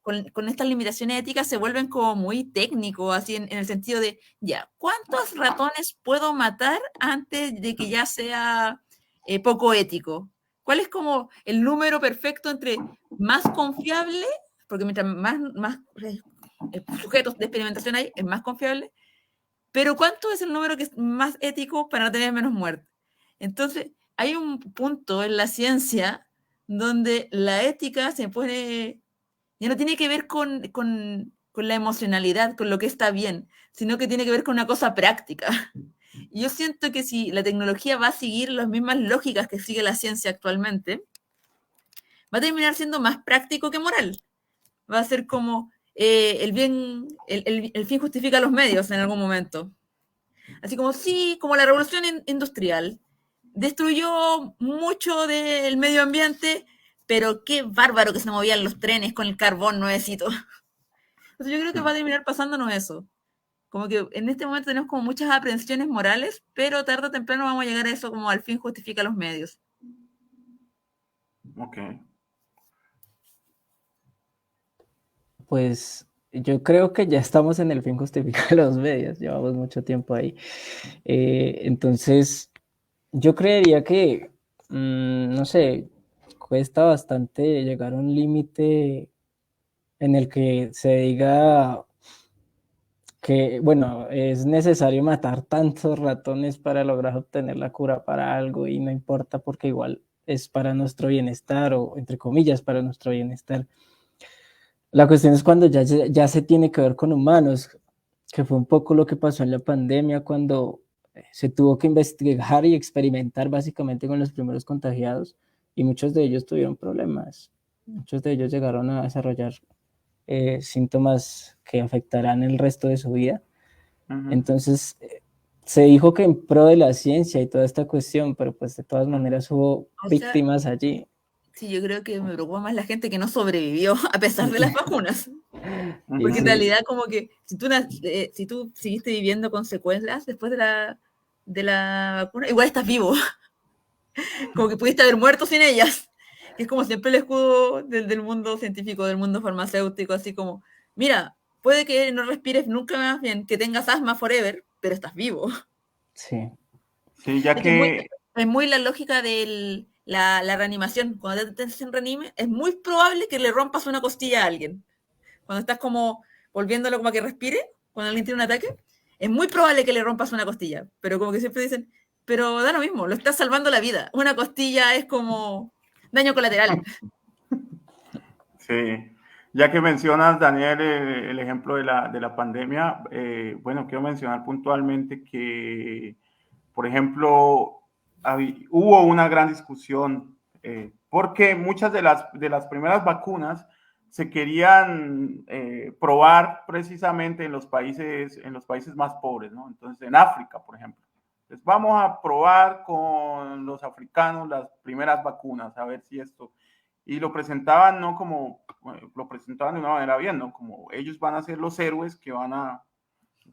con estas limitaciones éticas se vuelven como muy técnicos, así en el sentido de, ya, ¿cuántos ratones puedo matar antes de que ya sea poco ético? ¿Cuál es como el número perfecto entre más confiable, porque mientras más sujetos de experimentación hay, es más confiable, pero ¿cuánto es el número que es más ético para no tener menos muerte? Entonces, hay un punto en la ciencia donde la ética se pone, ya no tiene que ver con la emocionalidad, con lo que está bien, sino que tiene que ver con una cosa práctica. Y yo siento que si la tecnología va a seguir las mismas lógicas que sigue la ciencia actualmente, va a terminar siendo más práctico que moral. Va a ser como el fin justifica los medios en algún momento. Así como sí, como la revolución industrial destruyó mucho del medio ambiente, pero qué bárbaro que se movían los trenes con el carbón nuevecito. Entonces yo creo que va a terminar pasándonos eso. Como que en este momento tenemos como muchas aprensiones morales, pero tarde o temprano vamos a llegar a eso, como al fin justifica los medios. Ok. Pues yo creo que ya estamos en el fin justifica los medios, llevamos mucho tiempo ahí. Entonces, yo creería que, no sé, cuesta bastante llegar a un límite en el que se diga que, bueno, es necesario matar tantos ratones para lograr obtener la cura para algo y no importa porque igual es para nuestro bienestar o, entre comillas, para nuestro bienestar. La cuestión es cuando ya se tiene que ver con humanos, que fue un poco lo que pasó en la pandemia cuando se tuvo que investigar y experimentar básicamente con los primeros contagiados y muchos de ellos tuvieron problemas. Muchos de ellos llegaron a desarrollar síntomas que afectarán el resto de su vida. Entonces, se dijo que en pro de la ciencia y toda esta cuestión, pero pues de todas maneras hubo víctimas allí. Sí, yo creo que me preocupa más la gente que no sobrevivió a pesar de las vacunas. Porque en realidad como que si tú seguiste viviendo consecuencias después de la vacuna, igual estás vivo. Como que pudiste haber muerto sin ellas. Que es como siempre el escudo del mundo científico, del mundo farmacéutico, así como, mira, puede que no respires nunca más bien, que tengas asma forever, pero estás vivo. Sí. Sí, ya que... Es muy la lógica de la reanimación. Cuando te en reanime, es muy probable que le rompas una costilla a alguien. Cuando estás como volviéndolo como a que respire, cuando alguien tiene un ataque, es muy probable que le rompas una costilla. Pero como que siempre dicen, pero da lo mismo, lo estás salvando la vida. Una costilla es como daño colateral. Sí, ya que mencionas, Daniel, el ejemplo de la pandemia, bueno, quiero mencionar puntualmente que, por ejemplo, hubo una gran discusión porque muchas de las primeras vacunas se querían probar precisamente en los países más pobres, ¿no? Entonces, en África, por ejemplo. Entonces, vamos a probar con los africanos las primeras vacunas, a ver si esto... Y lo presentaban, ¿no? Como, lo presentaban de una manera bien, ¿no? Como ellos van a ser los héroes que van a,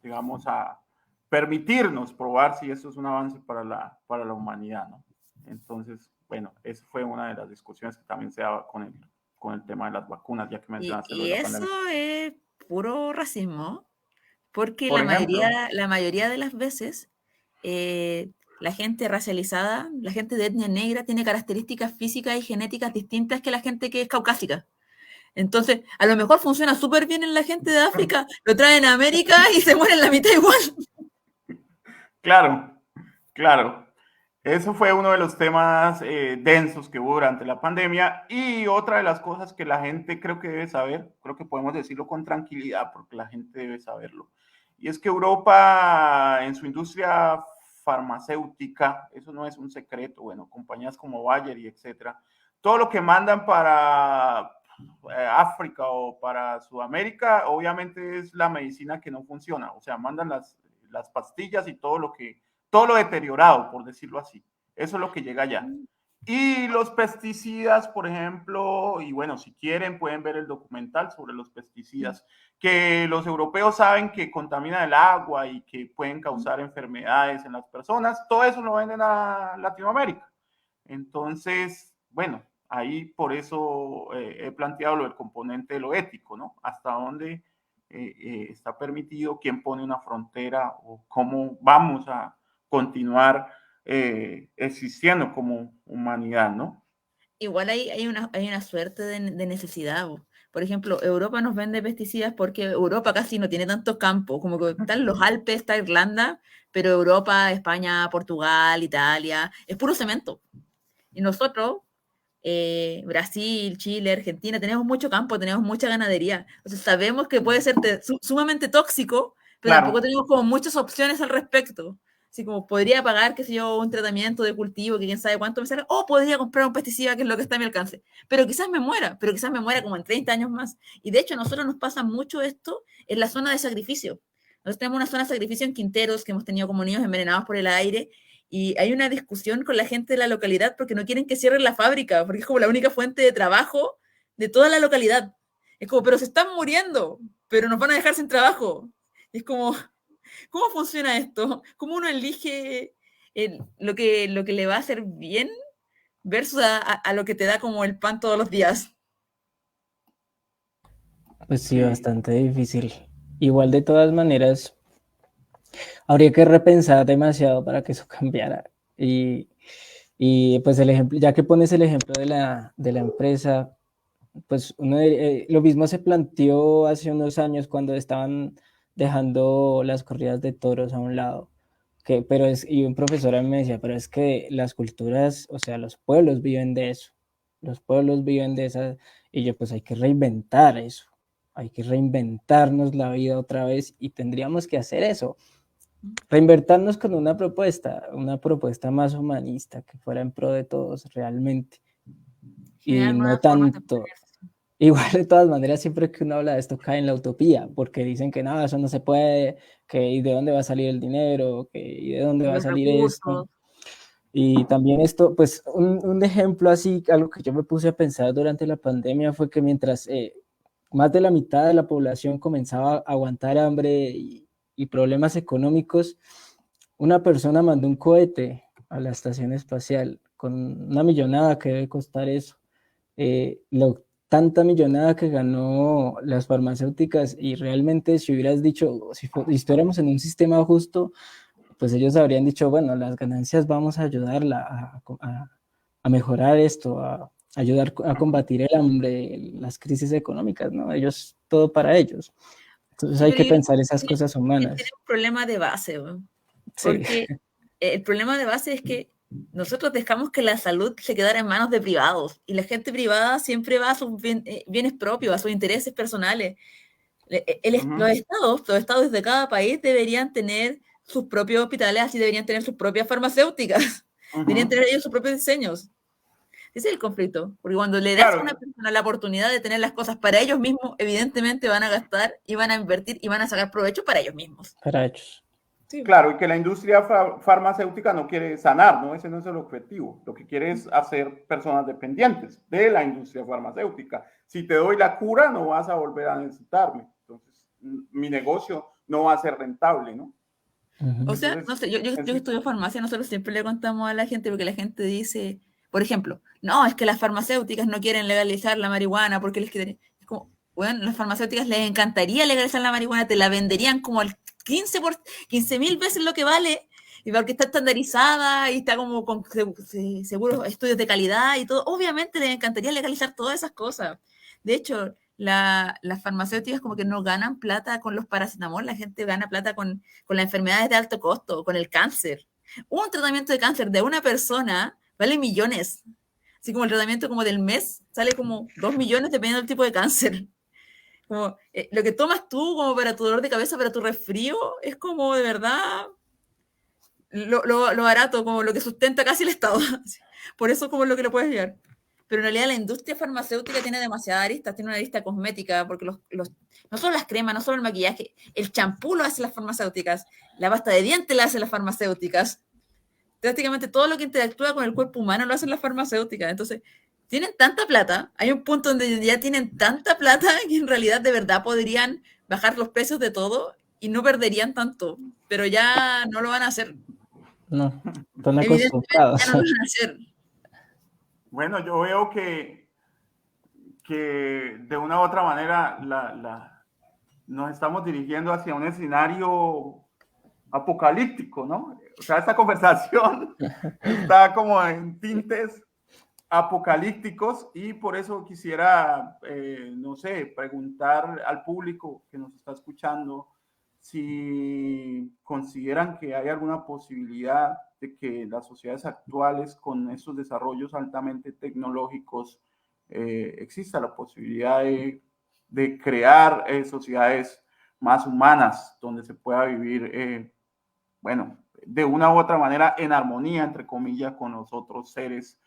digamos, a permitirnos probar si esto es un avance para la humanidad, ¿no? Entonces, bueno, esa fue una de las discusiones que también se daba con el tema de las vacunas, ya que mencionaste lo de la pandemia. Eso es puro racismo, porque Por ejemplo, la mayoría de las veces la gente racializada, la gente de etnia negra tiene características físicas y genéticas distintas que la gente que es caucásica. Entonces, a lo mejor funciona súper bien en la gente de África, lo traen a América y se mueren la mitad igual. claro, claro. Eso fue uno de los temas densos que hubo durante la pandemia y otra de las cosas que la gente creo que debe saber, creo que podemos decirlo con tranquilidad porque la gente debe saberlo, y es que Europa en su industria farmacéutica, eso no es un secreto, bueno, compañías como Bayer y etcétera, todo lo que mandan para África o para Sudamérica, obviamente es la medicina que no funciona, o sea, mandan las pastillas y todo lo deteriorado, por decirlo así. Eso es lo que llega allá. Y los pesticidas, por ejemplo, y bueno, si quieren pueden ver el documental sobre los pesticidas, que los europeos saben que contaminan el agua y que pueden causar enfermedades en las personas, todo eso lo venden a Latinoamérica. Entonces, bueno, ahí por eso he planteado lo del componente de lo ético, ¿no? Hasta dónde está permitido, quién pone una frontera o cómo vamos a continuar existiendo como humanidad, ¿no? Igual hay una suerte de necesidad. Por ejemplo, Europa nos vende pesticidas porque Europa casi no tiene tanto campo, como que están los Alpes, está Irlanda, pero Europa, España, Portugal, Italia, es puro cemento. Y nosotros, Brasil, Chile, Argentina, tenemos mucho campo, tenemos mucha ganadería. Entonces sabemos que puede ser sumamente tóxico, pero Claro. tampoco tenemos como muchas opciones al respecto. Así como podría pagar, qué sé yo, un tratamiento de cultivo que quién sabe cuánto me sale, o podría comprar un pesticida que es lo que está a mi alcance. Pero quizás me muera como en 30 años más. Y de hecho, a nosotros nos pasa mucho esto en la zona de sacrificio. Nosotros tenemos una zona de sacrificio en Quinteros, que hemos tenido como niños envenenados por el aire, y hay una discusión con la gente de la localidad porque no quieren que cierren la fábrica, porque es como la única fuente de trabajo de toda la localidad. Es como, pero se están muriendo, pero nos van a dejar sin trabajo. Y es como, ¿Cómo funciona esto? ¿Cómo uno elige lo que le va a hacer bien versus a lo que te da como el pan todos los días? Pues sí, Sí, bastante difícil. Igual de todas maneras, habría que repensar demasiado para que eso cambiara. Y pues el ejemplo, ya que pones el ejemplo de la empresa, pues lo mismo se planteó hace unos años cuando estaban dejando las corridas de toros a un lado. Y un profesor a mí me decía, pero es que las culturas, o sea, los pueblos viven de eso, los pueblos viven de esa, y yo pues hay que reinventar eso, hay que reinventarnos la vida otra vez y tendríamos que hacer eso, reinventarnos con una propuesta más humanista, que fuera en pro de todos realmente, y Generar no nuevas formas de tanto. poder. Igual de todas maneras, siempre que uno habla de esto cae en la utopía, porque dicen que no, eso no se puede, que y de dónde va a salir el dinero, que y de dónde va a Los salir esto. recursos. Y también esto, pues un ejemplo así, algo que yo me puse a pensar durante la pandemia fue que mientras más de la mitad de la población comenzaba a aguantar hambre y problemas económicos, una persona mandó un cohete a la estación espacial con una millonada que debe costar eso. Tanta millonada que ganó las farmacéuticas y realmente si hubieras dicho, si estuviéramos en un sistema justo, pues ellos habrían dicho, bueno, las ganancias vamos a ayudarla a mejorar esto, a ayudar a combatir el hambre, las crisis económicas, ¿no? Ellos, todo para ellos. Entonces Sí, hay pero que yo creo pensar esas que cosas tiene humanas. un problema de base, ¿no? Sí, Porque el problema de base es que nosotros dejamos que la salud se quedara en manos de privados y la gente privada siempre va a sus bienes propios, a sus intereses personales. Los estados de cada país deberían tener sus propios hospitales, así deberían tener sus propias farmacéuticas, deberían tener ellos sus propios diseños. Ese es el conflicto, porque cuando le das a una claro, persona la oportunidad de tener las cosas para ellos mismos, evidentemente van a gastar y van a invertir y van a sacar provecho para ellos mismos. para ellos. Sí. claro, y que la industria farmacéutica no quiere sanar, ¿no? Ese no es el objetivo. Lo que quiere es hacer personas dependientes de la industria farmacéutica. Si te doy la cura, no vas a volver a necesitarme. Entonces, mi negocio no va a ser rentable, ¿no? O sea, Entonces, no sé, yo es, que estudio farmacia, nosotros siempre le contamos a la gente, porque la gente dice, por ejemplo, no, es que las farmacéuticas no quieren legalizar la marihuana porque les quieren. Es como, bueno, las farmacéuticas les encantaría legalizar la marihuana, te la venderían como al 15.000 veces lo que vale, y porque está estandarizada y está como con seguros estudios de calidad y todo. Obviamente les encantaría legalizar todas esas cosas. De hecho, las farmacéuticas como que no ganan plata con los paracetamol, la gente gana plata con las enfermedades de alto costo, con el cáncer. Un tratamiento de cáncer de una persona vale millones. Así como el tratamiento como del mes sale como 2 millones dependiendo del tipo de cáncer. Como, lo que tomas tú como para tu dolor de cabeza, para tu resfrío, es como de verdad lo barato, como lo que sustenta casi el Estado. Por eso como lo que lo puedes llevar. Pero en realidad la industria farmacéutica tiene demasiadas aristas, tiene una arista cosmética, porque no solo las cremas, no solo el maquillaje, el champú lo hacen las farmacéuticas, la pasta de dientes la hacen las farmacéuticas, prácticamente todo lo que interactúa con el cuerpo humano lo hacen las farmacéuticas. Entonces, tienen tanta plata, hay un punto donde ya tienen tanta plata que en realidad de verdad podrían bajar los precios de todo y no perderían tanto, pero ya no lo van a hacer. No, están Evidentemente ya acostumbrados. no lo van a hacer. bueno, yo veo que de una u otra manera nos estamos dirigiendo hacia un escenario apocalíptico, ¿no? O sea, esta conversación está como en tintes apocalípticos y por eso quisiera, no sé, preguntar al público que nos está escuchando si consideran que hay alguna posibilidad de que las sociedades actuales con estos desarrollos altamente tecnológicos exista la posibilidad de crear sociedades más humanas donde se pueda vivir, bueno, de una u otra manera en armonía, entre comillas, con los otros seres.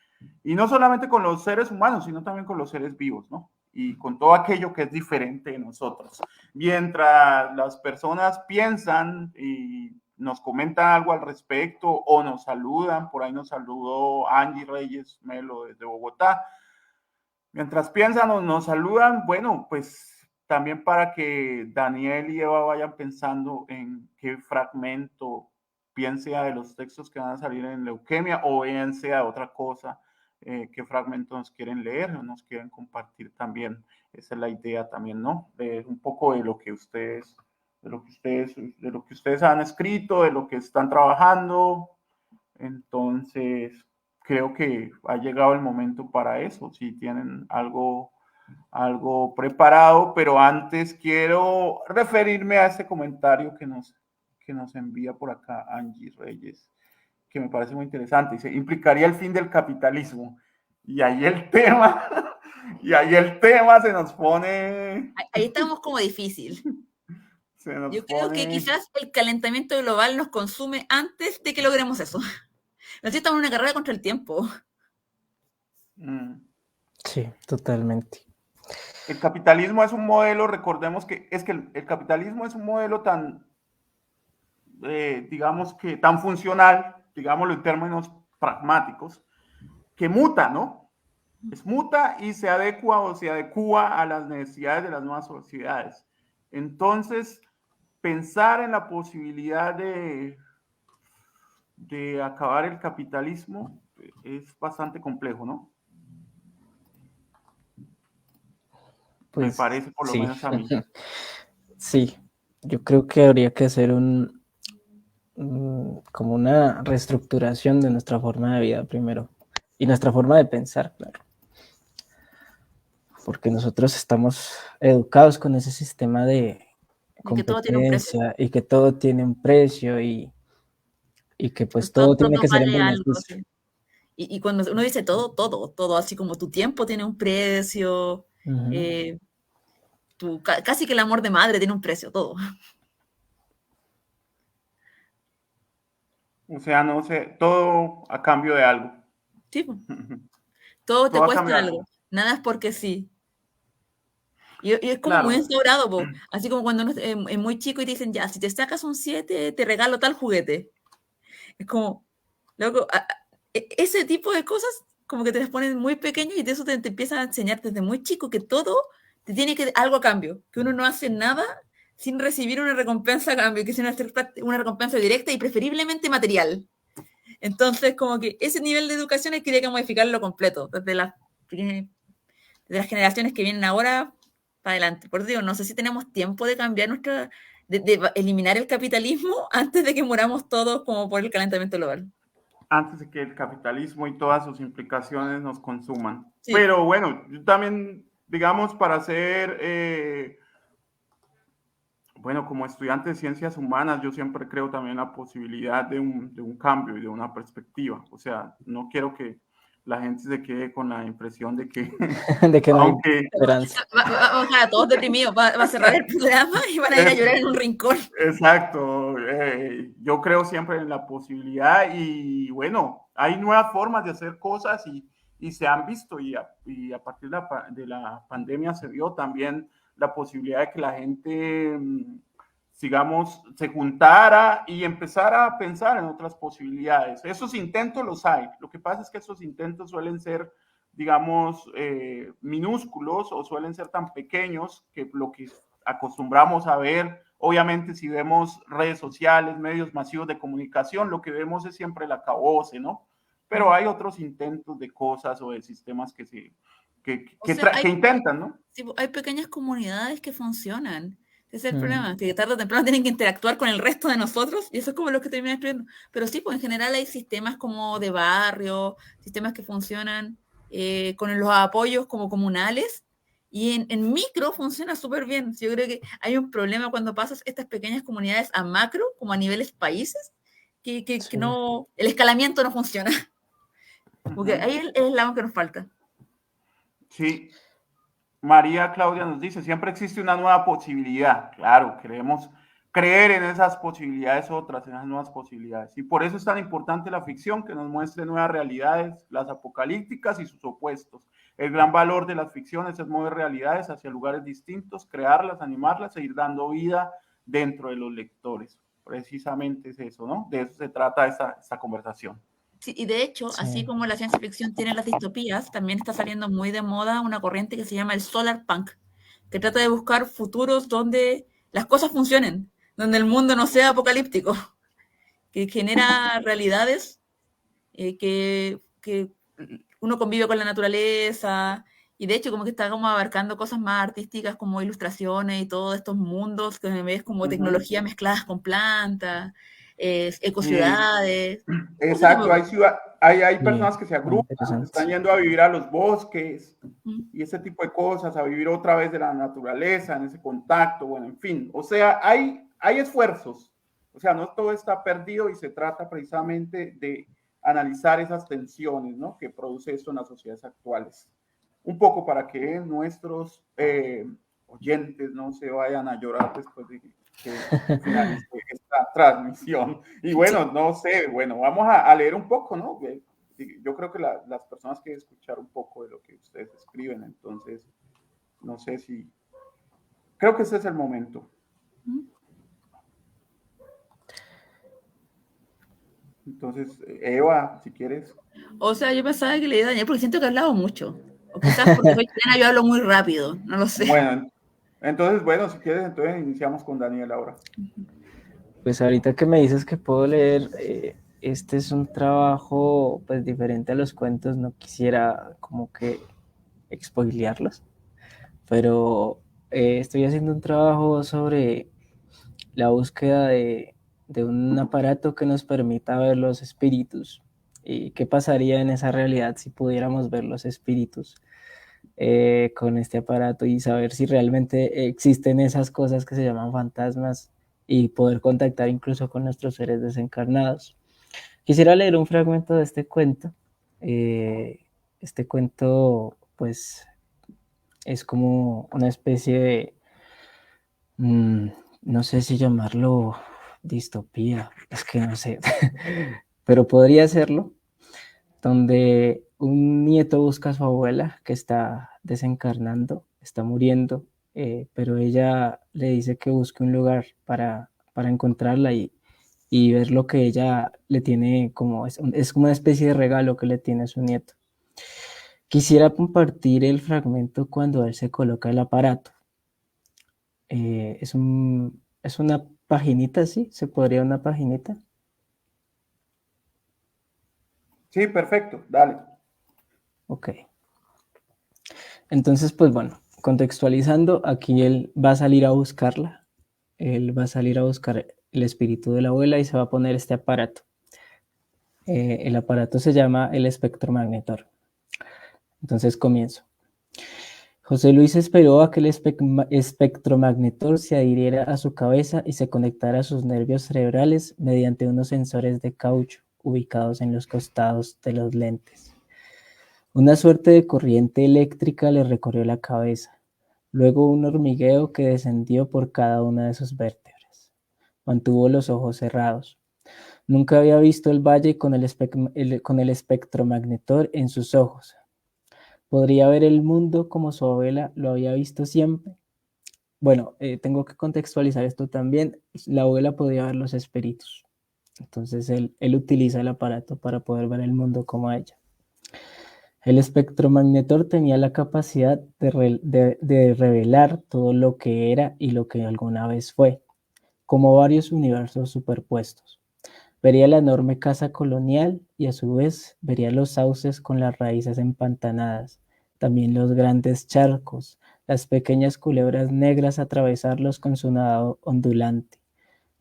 Y no solamente con los seres humanos, sino también con los seres vivos, ¿no? Y con todo aquello que es diferente de nosotros. Mientras las personas piensan y nos comentan algo al respecto o nos saludan, por ahí nos saludó Angie Reyes Melo desde Bogotá. Mientras piensan o nos saludan, bueno, pues también para que Daniel y Eva vayan pensando en qué fragmento, bien sea de los textos que van a salir en Leuquemia o bien sea otra cosa, qué fragmento nos quieren leer o nos quieren compartir también. Esa es la idea también, ¿no? De un poco de lo que ustedes, de lo que ustedes han escrito, de lo que están trabajando. Entonces, creo que ha llegado el momento para eso. Si tienen algo preparado, pero antes quiero referirme a este comentario que nos envía por acá Angie Reyes, que me parece muy interesante. Dice, implicaría el fin del capitalismo. Y ahí el tema, y ahí el tema se nos pone... Ahí estamos como difícil. Yo creo que quizás el calentamiento global nos consume antes de que logremos eso. Nosotros estamos en una carrera contra el tiempo. Sí, totalmente. El capitalismo es un modelo, recordemos que el capitalismo es un modelo tan, digamos que tan funcional, digámoslo en términos pragmáticos, que muta, ¿no? Muta y se adecua o se adecua a las necesidades de las nuevas sociedades. Entonces, pensar en la posibilidad de acabar el capitalismo es bastante complejo, ¿no? Pues, me parece, por lo menos a mí. Sí, yo creo que habría que hacer como una reestructuración de nuestra forma de vida primero y nuestra forma de pensar, claro. Porque nosotros estamos educados con ese sistema de competencia y que todo tiene un precio y que pues todo tiene que ser en beneficio. Y cuando uno dice todo, así como tu tiempo tiene un precio, casi que el amor de madre tiene un precio, todo. O sea, no sé, todo a cambio de algo. Sí, todo te cuesta algo, nada es porque sí. Y es como muy instaurado, así como cuando uno es muy chico y te dicen, ya, si te sacas un 7, te regalo tal juguete. Es como, loco, ese tipo de cosas como que te las ponen muy pequeño y de eso te empiezan a enseñar desde muy chico que todo te tiene que algo a cambio, que uno no hace nada sin recibir una recompensa a cambio, que es una recompensa directa y preferiblemente material. Entonces, como que ese nivel de educación hay que modificarlo completo, desde las generaciones que vienen ahora para adelante. Por eso digo, no sé si tenemos tiempo de cambiar de eliminar el capitalismo antes de que muramos todos como por el calentamiento global. Antes de que el capitalismo y todas sus implicaciones nos consuman. Sí. Pero bueno, yo también, digamos, para ser, bueno, como estudiante de ciencias humanas, yo siempre creo también la posibilidad de un cambio y de una perspectiva. O sea, no quiero que la gente se quede con la impresión de que, no aunque, hay esperanza. Vamos a todos deprimidos, va a cerrar el programa y van a ir a llorar en un rincón. Exacto, yo creo siempre en la posibilidad y bueno, hay nuevas formas de hacer cosas y se han visto y a partir de la pandemia se vio también la posibilidad de que la gente, digamos, se juntara y empezara a pensar en otras posibilidades. Esos intentos los hay, lo que pasa es que esos intentos suelen ser, digamos, minúsculos o suelen ser tan pequeños que lo que acostumbramos a ver, obviamente si vemos redes sociales, medios masivos de comunicación, lo que vemos es siempre el acabose, ¿no? Pero hay otros intentos de cosas o de sistemas que intentan, ¿no? Sí, hay pequeñas comunidades que funcionan. Ese es el problema, que tarde o temprano tienen que interactuar con el resto de nosotros y eso es como lo que termina escribiendo. Pero sí, pues en general hay sistemas como de barrio, sistemas que funcionan con los apoyos como comunales y en micro funciona súper bien. Yo creo que hay un problema cuando pasas estas pequeñas comunidades a macro, como a niveles países, que no, el escalamiento no funciona. Porque ahí es el lado que nos falta. Sí. María Claudia nos dice, siempre existe una nueva posibilidad. Claro, queremos creer en esas posibilidades otras, en esas nuevas posibilidades. Y por eso es tan importante la ficción, que nos muestre nuevas realidades, las apocalípticas y sus opuestos. El gran valor de las ficciones es mover realidades hacia lugares distintos, crearlas, animarlas e ir dando vida dentro de los lectores. Precisamente es eso, ¿no? De eso se trata esta conversación. Sí, y de hecho, así como la ciencia ficción tiene las distopías, también está saliendo muy de moda una corriente que se llama el solar punk, que trata de buscar futuros donde las cosas funcionen, donde el mundo no sea apocalíptico, que genera realidades que uno convive con la naturaleza, y de hecho como que está como abarcando cosas más artísticas como ilustraciones y todos estos mundos que ves como tecnología mezcladas con plantas, ecociudades, ese tipo Exacto, de hay, cosas. hay Sí, personas que se muy agrupan, interesante. están yendo a vivir a los bosques Mm. y ese tipo de cosas, a vivir otra vez de la naturaleza, en ese contacto, bueno, en fin. O sea, hay esfuerzos, o sea, no todo está perdido y se trata precisamente de analizar esas tensiones, ¿no?, que produce esto en las sociedades actuales. Un poco para que nuestros oyentes no se vayan a llorar después de que finalice esta transmisión. Y bueno, Sí. no sé, bueno, vamos a leer un poco, ¿no? Yo creo que las personas quieren escuchar un poco de lo que ustedes escriben, entonces, no sé si, creo que ese es el momento. Mm. Entonces, Eva, si quieres. O sea, yo pensaba que le iba a dañar porque siento que he hablado mucho. O quizás porque soy chilena yo hablo muy rápido, no lo sé. Bueno, entonces, bueno, si quieres, entonces iniciamos con Daniel ahora. Pues ahorita que me dices que puedo leer, este es un trabajo pues diferente a los cuentos, no quisiera como que spoilearlos, pero estoy haciendo un trabajo sobre la búsqueda de un aparato que nos permita ver los espíritus y qué pasaría en esa realidad si pudiéramos ver los espíritus con este aparato y saber si realmente existen esas cosas que se llaman fantasmas y poder contactar incluso con nuestros seres desencarnados. Quisiera leer un fragmento de este cuento. Este cuento, pues, es como una especie de, no sé si llamarlo distopía, es que no sé, pero podría serlo, donde un nieto busca a su abuela que está desencarnando, está muriendo, pero ella le dice que busque un lugar para encontrarla y ver lo que ella le tiene como, es como una especie de regalo que le tiene a su nieto. Quisiera compartir el fragmento cuando él se coloca el aparato. Es una paginita, ¿sí? ¿Se podría una paginita? Sí, perfecto, dale. Ok. Entonces, pues bueno, contextualizando, aquí él va a salir a buscarla. Él va a salir a buscar el espíritu de la abuela y se va a poner este aparato. El aparato se llama el espectromagnetor. Entonces comienzo. José Luis esperó a que el espectromagnetor se adhiriera a su cabeza y se conectara a sus nervios cerebrales mediante unos sensores de caucho ubicados en los costados de los lentes. Una suerte de corriente eléctrica le recorrió la cabeza, luego un hormigueo que descendió por cada una de sus vértebras. Mantuvo los ojos cerrados. Nunca había visto el valle con el espectromagnetor en sus ojos. ¿Podría ver el mundo como su abuela lo había visto siempre? Bueno, tengo que contextualizar esto también. La abuela podía ver los espíritus. Entonces él utiliza el aparato para poder ver el mundo como ella. El espectromagnetor tenía la capacidad de revelar todo lo que era y lo que alguna vez fue, como varios universos superpuestos. Vería la enorme casa colonial y a su vez vería los sauces con las raíces empantanadas, también los grandes charcos, las pequeñas culebras negras atravesarlos con su nado ondulante,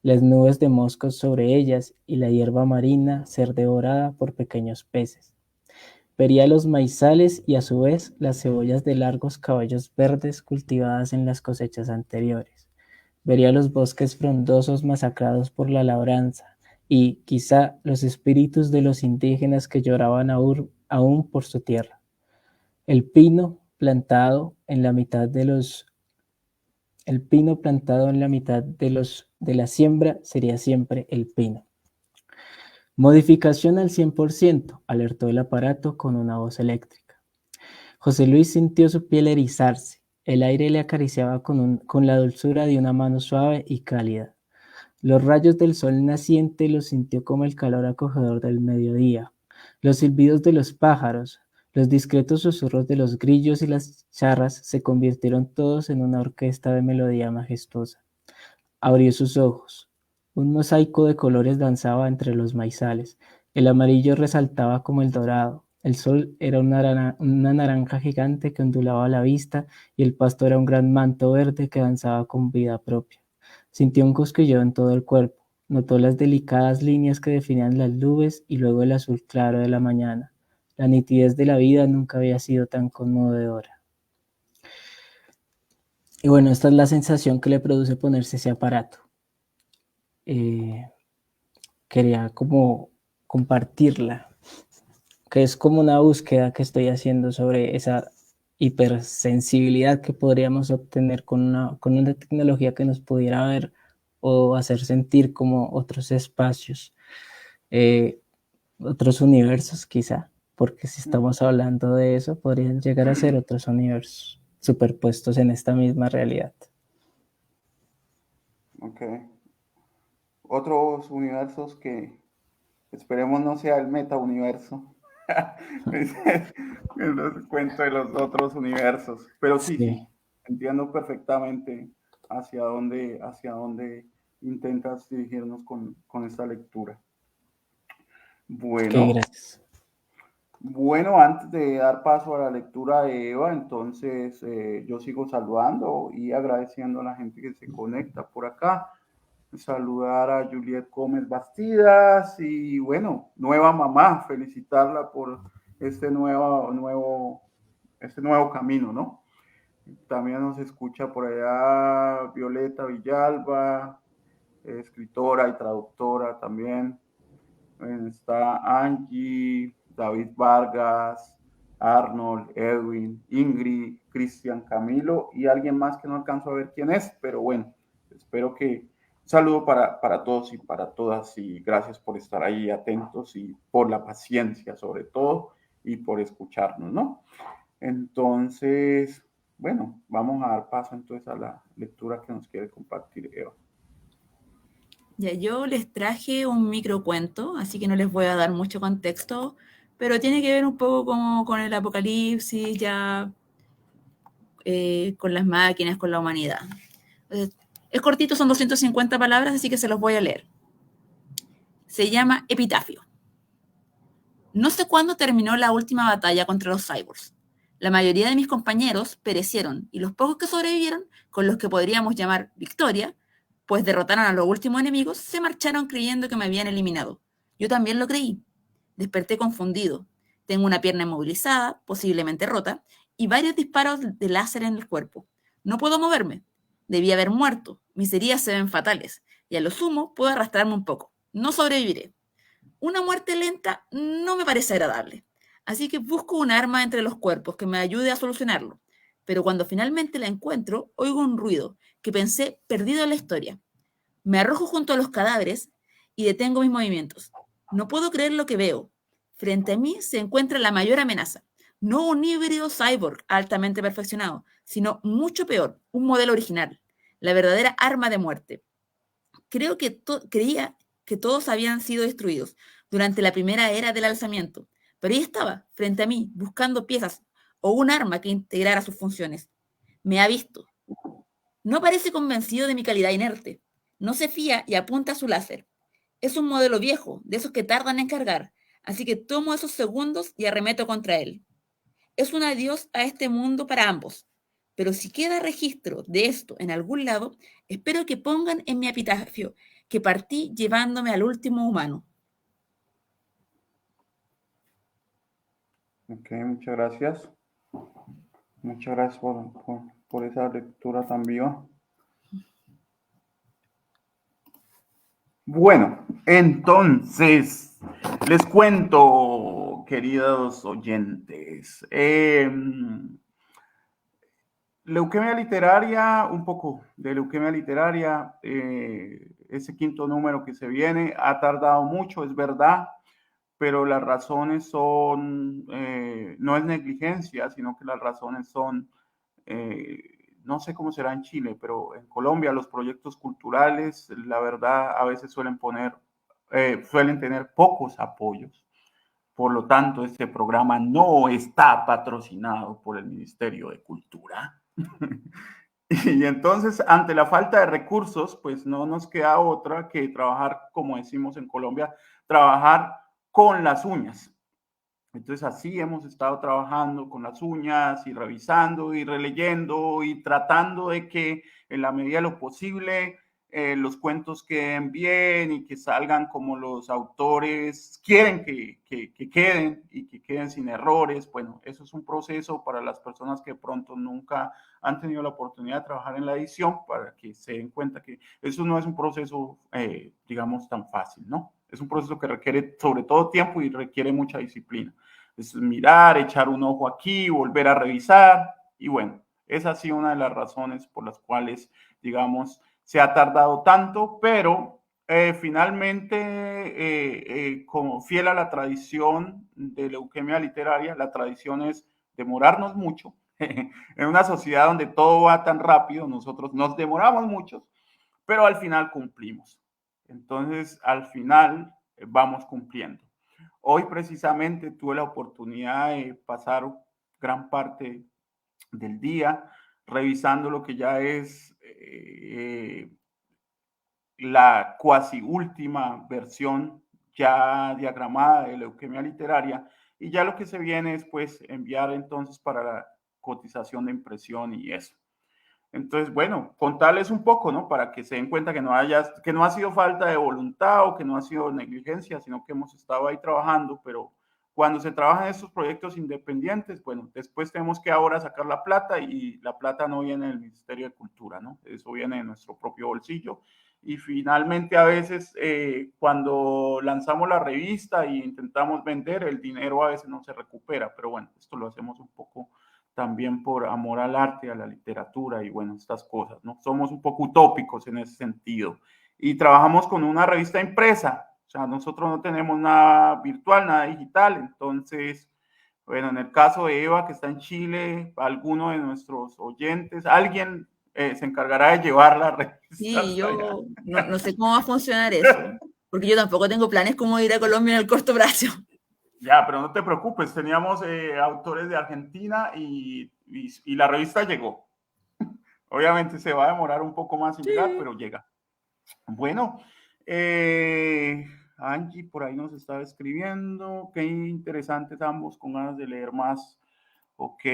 las nubes de moscos sobre ellas y la hierba marina ser devorada por pequeños peces. Vería los maizales y a su vez las cebollas de largos cabellos verdes cultivadas en las cosechas anteriores. Vería los bosques frondosos masacrados por la labranza y, quizá, los espíritus de los indígenas que lloraban aún por su tierra. El pino plantado en la mitad de los el pino plantado en la mitad de la siembra sería siempre el pino. Modificación al 100%, alertó el aparato con una voz eléctrica. José Luis sintió su piel erizarse. El aire le acariciaba con la dulzura de una mano suave y cálida. Los rayos del sol naciente los sintió como el calor acogedor del mediodía. Los silbidos de los pájaros, Los discretos susurros de los grillos y las charras se convirtieron todos en una orquesta de melodía majestuosa. Abrió sus ojos. Un mosaico de colores danzaba entre los maizales. El amarillo resaltaba como el dorado. El sol era una naranja gigante que ondulaba a la vista y el pasto era un gran manto verde que danzaba con vida propia. Sintió un cosquilleo en todo el cuerpo. Notó las delicadas líneas que definían las nubes y luego el azul claro de la mañana. La nitidez de la vida nunca había sido tan conmovedora. Y bueno, esta es la sensación que le produce ponerse ese aparato. Quería como compartirla, que es como una búsqueda que estoy haciendo sobre esa hipersensibilidad que podríamos obtener con una tecnología que nos pudiera ver o hacer sentir como otros espacios, eh, otros universos quizá, porque si estamos hablando de eso, podrían llegar a ser otros universos superpuestos en esta misma realidad. Ok. Otros universos que esperemos no sea el metauniverso. El cuento de los otros universos. Pero sí, Sí. sí, entiendo perfectamente hacia dónde intentas dirigirnos con esta lectura. Ok, Bueno, gracias. bueno, antes de dar paso a la lectura de Eva, entonces yo sigo saludando y agradeciendo a la gente que se conecta por acá. Saludar a Juliet Gómez Bastidas y bueno, nueva mamá, felicitarla por este nuevo camino, ¿no? También nos escucha por allá Violeta Villalba, escritora y traductora también. Está Angie, David Vargas, Arnold, Edwin, Ingrid, Cristian Camilo y alguien más que no alcanzo a ver quién es, pero bueno, espero que un saludo para todos y para todas y gracias por estar ahí atentos y por la paciencia sobre todo y por escucharnos, ¿no? Entonces, bueno, vamos a dar paso entonces a la lectura que nos quiere compartir Eva. Ya, yo les traje un microcuento, así que no les voy a dar mucho contexto, pero tiene que ver un poco como con el apocalipsis, ya con las máquinas, con la humanidad. Es cortito, son 250 palabras, así que se los voy a leer. Se llama Epitafio. No sé cuándo terminó la última batalla contra los cyborgs. La mayoría de mis compañeros perecieron y los pocos que sobrevivieron, con los que podríamos llamar victoria, pues derrotaron a los últimos enemigos, se marcharon creyendo que me habían eliminado. Yo también lo creí. Desperté confundido. Tengo una pierna inmovilizada, posiblemente rota, y varios disparos de láser en el cuerpo. No puedo moverme. Debí haber muerto. Mis heridas se ven fatales, y a lo sumo puedo arrastrarme un poco. No sobreviviré. Una muerte lenta no me parece agradable, así que busco un arma entre los cuerpos que me ayude a solucionarlo. Pero cuando finalmente la encuentro, oigo un ruido que pensé perdido en la historia. Me arrojo junto a los cadáveres y detengo mis movimientos. No puedo creer lo que veo. Frente a mí se encuentra la mayor amenaza. No un híbrido cyborg altamente perfeccionado, sino mucho peor, un modelo original, la verdadera arma de muerte. Creía que todos habían sido destruidos durante la primera era del alzamiento, pero ahí estaba, frente a mí, buscando piezas o un arma que integrara sus funciones. Me ha visto. No parece convencido de mi calidad inerte. No se fía y apunta a su láser. Es un modelo viejo, de esos que tardan en cargar, así que tomo esos segundos y arremeto contra él. Es un adiós a este mundo para ambos. Pero si queda registro de esto en algún lado, espero que pongan en mi epitafio que partí llevándome al último humano. Ok, muchas gracias. Muchas gracias por esa lectura tan viva. Bueno, entonces, les cuento, queridos oyentes. Leuquemia literaria, un poco de leuquemia literaria, ese quinto número que se viene, ha tardado mucho, es verdad, pero las razones son, no es negligencia, sino que las razones son, no sé cómo será en Chile, pero en Colombia los proyectos culturales, la verdad, a veces suelen tener pocos apoyos. Por lo tanto, este programa no está patrocinado por el Ministerio de Cultura. Y entonces, ante la falta de recursos, pues no nos queda otra que trabajar, como decimos en Colombia, trabajar con las uñas. Entonces así hemos estado trabajando con las uñas y revisando y releyendo y tratando de que en la medida de lo posible los cuentos queden bien y que salgan como los autores quieren que queden y que queden sin errores. Bueno, eso es un proceso para las personas que de pronto nunca han tenido la oportunidad de trabajar en la edición, para que se den cuenta que eso no es un proceso, digamos, tan fácil, ¿no? Es un proceso que requiere sobre todo tiempo y requiere mucha disciplina. Es mirar, echar un ojo aquí, volver a revisar. Y bueno, esa ha sido una de las razones por las cuales, digamos, se ha tardado tanto, pero finalmente, como fiel a la tradición de Leuquemia Literaria, la tradición es demorarnos mucho. En una sociedad donde todo va tan rápido, nosotros nos demoramos mucho, pero al final cumplimos. Entonces, al final vamos cumpliendo. Hoy precisamente tuve la oportunidad de pasar gran parte del día revisando lo que ya es la cuasi última versión ya diagramada de Leuquemia Literaria, y ya lo que se viene es pues enviar entonces para la cotización de impresión y eso. Entonces, bueno, contarles un poco, ¿no? Para que se den cuenta que no ha sido falta de voluntad o que no ha sido negligencia, sino que hemos estado ahí trabajando, pero cuando se trabajan estos proyectos independientes, bueno, después tenemos que ahora sacar la plata, y la plata no viene del Ministerio de Cultura, ¿no? Eso viene de nuestro propio bolsillo. Y finalmente a veces cuando lanzamos la revista e intentamos vender, el dinero a veces no se recupera, pero bueno, esto lo hacemos un poco también por amor al arte, a la literatura y bueno, estas cosas, ¿no? Somos un poco utópicos en ese sentido. Y trabajamos con una revista impresa, o sea, nosotros no tenemos nada virtual, nada digital, entonces, bueno, en el caso de Eva, que está en Chile, alguno de nuestros oyentes, alguien se encargará de llevar la revista. Sí, yo no sé cómo va a funcionar eso, porque yo tampoco tengo planes como ir a Colombia en el corto plazo. Ya, pero no te preocupes, teníamos autores de Argentina y la revista llegó. Obviamente se va a demorar un poco más en llegar, pero llega. Bueno, Angie por ahí nos estaba escribiendo. Qué interesantes ambos, con ganas de leer más. Ok,